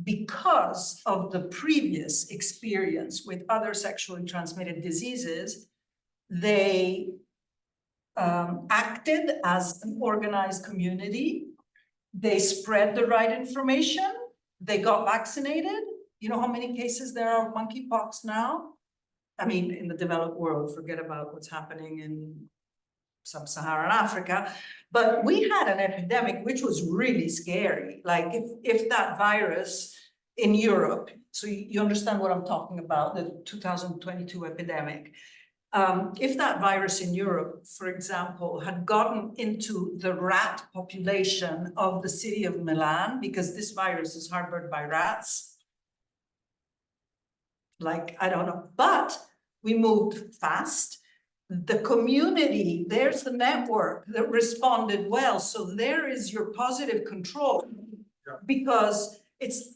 because of the previous experience with other sexually transmitted diseases, they acted as an organized community. They spread the right information. They got vaccinated. You know how many cases there are of monkeypox now? I mean, in the developed world, forget about what's happening in sub-Saharan Africa. But we had an epidemic which was really scary. Like if that virus in Europe, so you understand what I'm talking about, the 2022 epidemic. If that virus in Europe, for example, had gotten into the rat population of the city of Milan, because this virus is harbored by rats, like, I don't know, but we moved fast. The community, there's the network that responded well. So there is your positive control, because it's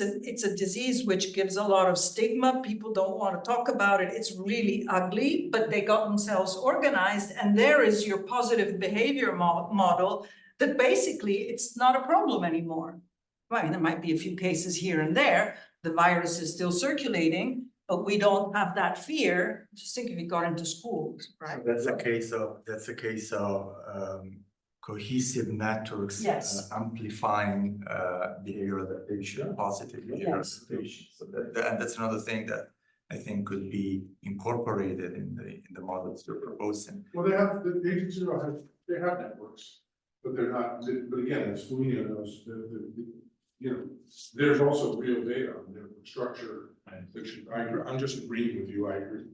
a disease which gives a lot of stigma. People don't want to talk about it. It's really ugly, but they got themselves organized, and there is your positive behavior model that basically it's not a problem anymore. I mean, there might be a few cases here and there. The virus is still circulating, but we don't have that fear. Just think if it got into schools, right? So that's a case of cohesive networks Yes. amplifying behavioral adaptation, positive behavioral Yes. adaptation. So and that's another thing that I think could be incorporated in the models you're proposing. Well, the agency they have networks, but they're not, but again, as Felina knows, there's also real data on network structure. I'm just agreeing with you, I agree.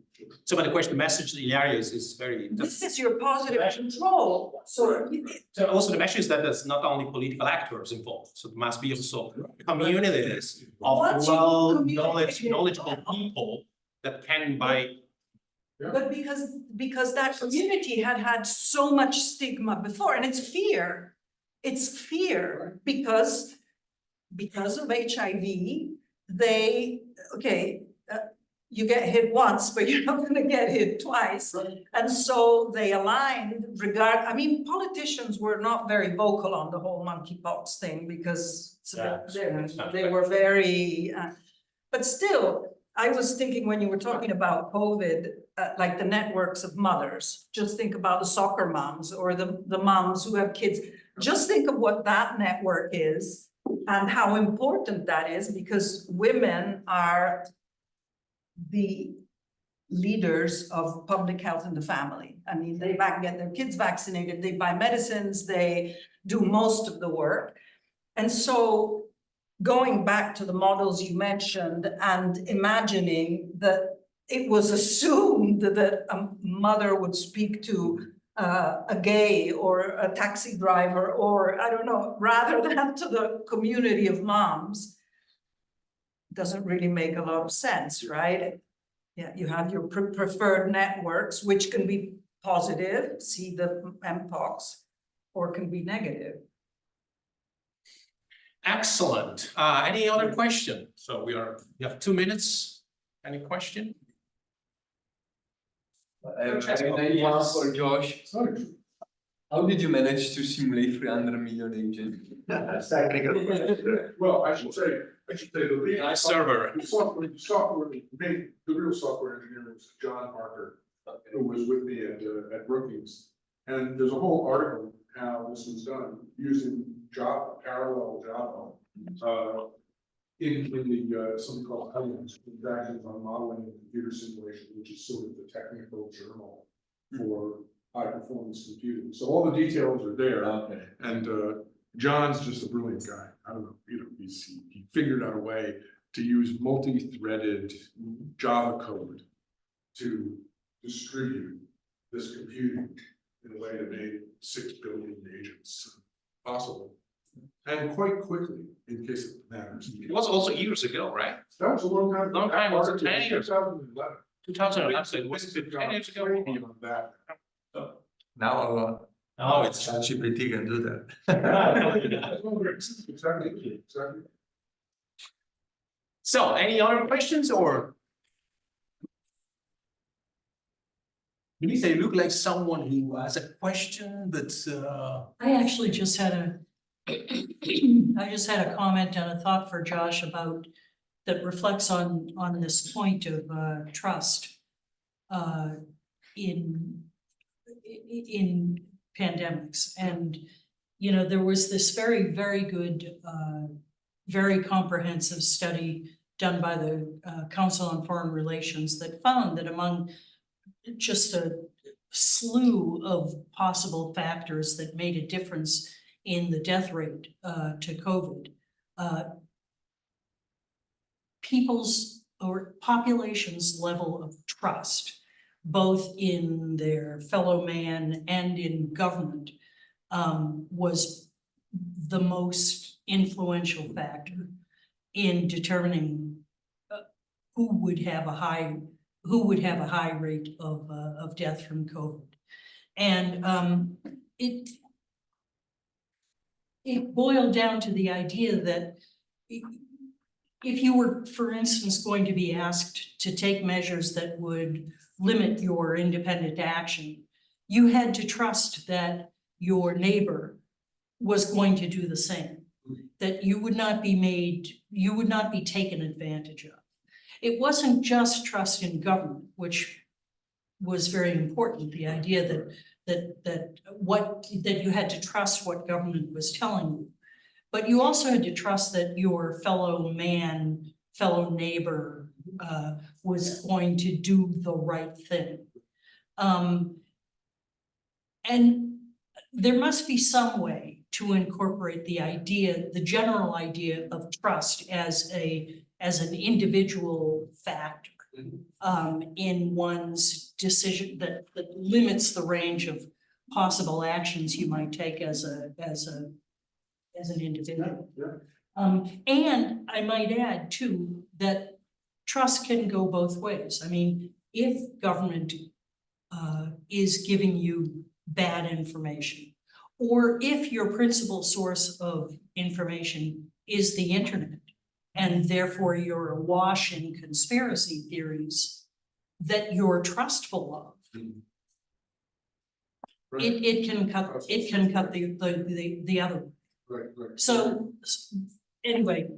So, but the question, the message to Ilaria is very. This is your positive control. So So also the message is that there's not only political actors involved, so there must be also communities of What's your community? knowledgeable people that can by. But because that community had so much stigma before, and it's fear. It's fear because of HIV, you get hit once, but you're not gonna get hit twice. Right. And so they aligned politicians were not very vocal on the whole monkeypox thing because they were very, but still, I was thinking when you were talking about COVID, like the networks of mothers, just think about the soccer moms or the moms who have kids. Just think of what that network is and how important that is, because women are the leaders of public health in the family. I mean, they get their kids vaccinated, they buy medicines, they do most of the work. And so going back to the models you mentioned and imagining that it was assumed that a mother would speak to a gay or a taxi driver, or I don't know, rather than to the community of moms, doesn't really make a lot of sense, right? Yeah, you have your preferred networks, which can be positive, see the mpox, or can be negative. Excellent. Any other question? So we have 2 minutes. Any question? One for Josh. Sorry. How did you manage to simulate 300 million agents? Well, I should say the lead. Nice server. The real software engineer was John Parker, who was with me at Brookings. And there's a whole article how this was done using Java, parallel Java, in the something called Transactions on Modeling and Computer Simulation, which is sort of the technical journal for high performance computing. So all the details are there. Okay. And John's just a brilliant guy. I don't know, he figured out a way to use multi-threaded Java code to distribute this computing in a way that made 6 billion agents possible. And quite quickly, in case it matters. It was also years ago, right? That was a long time. Long time, was it 10 years? 2011. 2011, so it was 10 years ago. Training on that. Now a lot. Now it's ChatGPT can do that. Exactly, exactly. So, any other questions or? Denise, you look like someone who has a question, but I actually just had a, I just had a comment and a thought for Josh about, that reflects on this point of trust in pandemics. And, you know, there was this very, very good, very comprehensive study done by the Council on Foreign Relations that found that among just a slew of possible factors that made a difference in the death rate to COVID, people's or populations' level of trust, both in their fellow man and in government, was the most influential factor in determining who would have a high rate of death from COVID. And it boiled down to the idea that if you were, for instance, going to be asked to take measures that would limit your independent action, you had to trust that your neighbor was going to do the same, that you would not be taken advantage of. It wasn't just trust in government, which was very important, the idea that you had to trust what government was telling you. But you also had to trust that your fellow man, fellow neighbor was going to do the right thing. And there must be some way to incorporate the general idea of trust as an individual factor in one's decision that limits the range of possible actions you might take as an individual. And I might add too, that trust can go both ways. I mean, if government is giving you bad information, or if your principal source of information is the internet, and therefore you're awash in conspiracy theories that you're trustful of, it can cut the other way. Right. So anyway,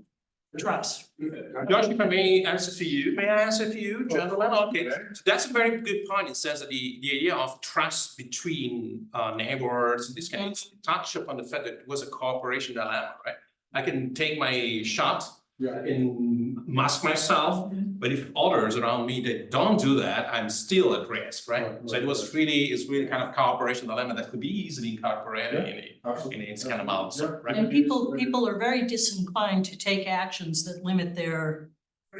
trust. Josh, if I may answer for you, may I answer for you, gentlemen? Okay, so that's a very good point. It says that the idea of trust between neighbors, in this case, touch upon the fact that it was a cooperation dilemma, right? I can take my shot, I can mask myself, but if others around me that don't do that, I'm still at risk, right? So it's really kind of cooperation dilemma that could be easily incorporated in its kind of models, right? And people are very disinclined to take actions that limit their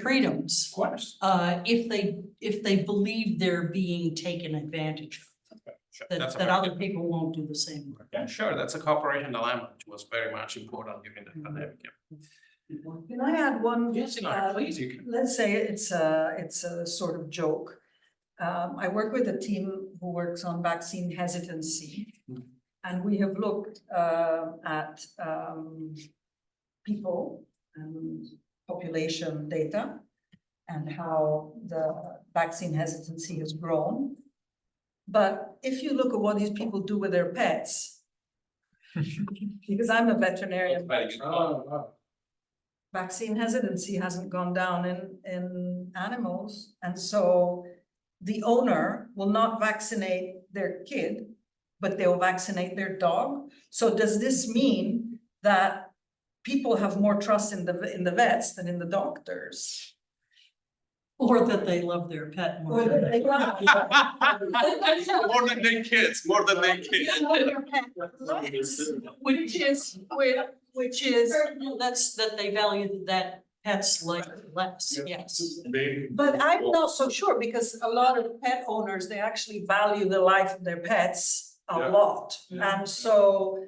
freedoms. Of course. If they believe they're being taken advantage of, that other people won't do the same. Yeah, sure, that's a cooperation dilemma, which was very much important during the pandemic. Can I add one? Yes, Ilaria, please, you can. Let's say it's a sort of joke. I work with a team who works on vaccine hesitancy, and we have looked at people and population data and how the vaccine hesitancy has grown. But if you look at what these people do with their pets, because I'm a veterinarian, vaccine hesitancy hasn't gone down in animals. And so the owner will not vaccinate their kid, but they'll vaccinate their dog. So does this mean that people have more trust in the vets than in the doctors? Or that they love their pet more. Or that they love More than their kids, Which is that's that they value that pet's life less, yes. But I'm not so sure, because a lot of pet owners, they actually value the life of their pets a lot. And so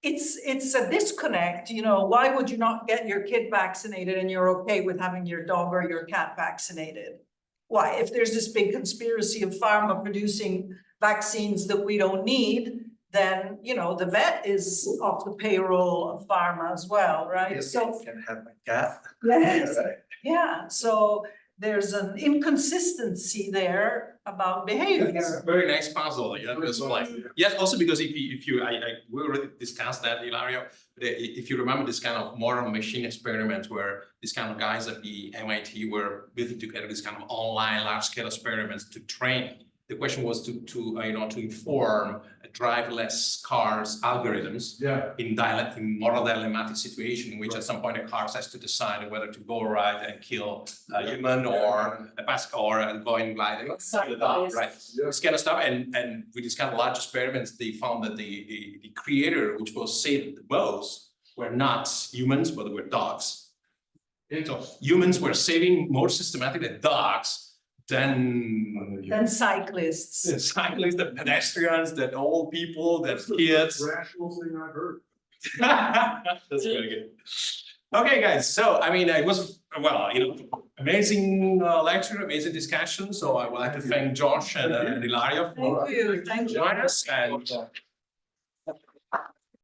it's a disconnect, you know, why would you not get your kid vaccinated and you're okay with having your dog or your cat vaccinated? Why, if there's this big conspiracy of pharma producing vaccines that we don't need, then, you know, the vet is off the payroll of pharma as well, right? So, Can have my cat. yes, Right. yeah, so there's an inconsistency there about behavior. It's a very nice puzzle, yeah, to explain. Yes, also because if you, we already discussed that, Ilaria, but if you remember this kind of modern machine experiment where these kind of guys at the MIT were building together this kind of online large scale experiments to train. The question was to inform driverless cars algorithms in moral dilemmatic situation in which at some point a car has to decide whether to go right and kill a human or a passenger or going blind and the dog, right? This kind of stuff, and with these kind of large experiments, they found that the creator, which was saved the most, were not humans, but they were dogs. So humans were saving more systematically than dogs. Then Cyclists. the cyclists, the pedestrians, the old people, the kids. Rational thing I've heard. That's very good. Okay, guys. So I mean, it was amazing lecture, amazing discussion. So I would like to thank Josh and Ilaria for Thank you. joining us. And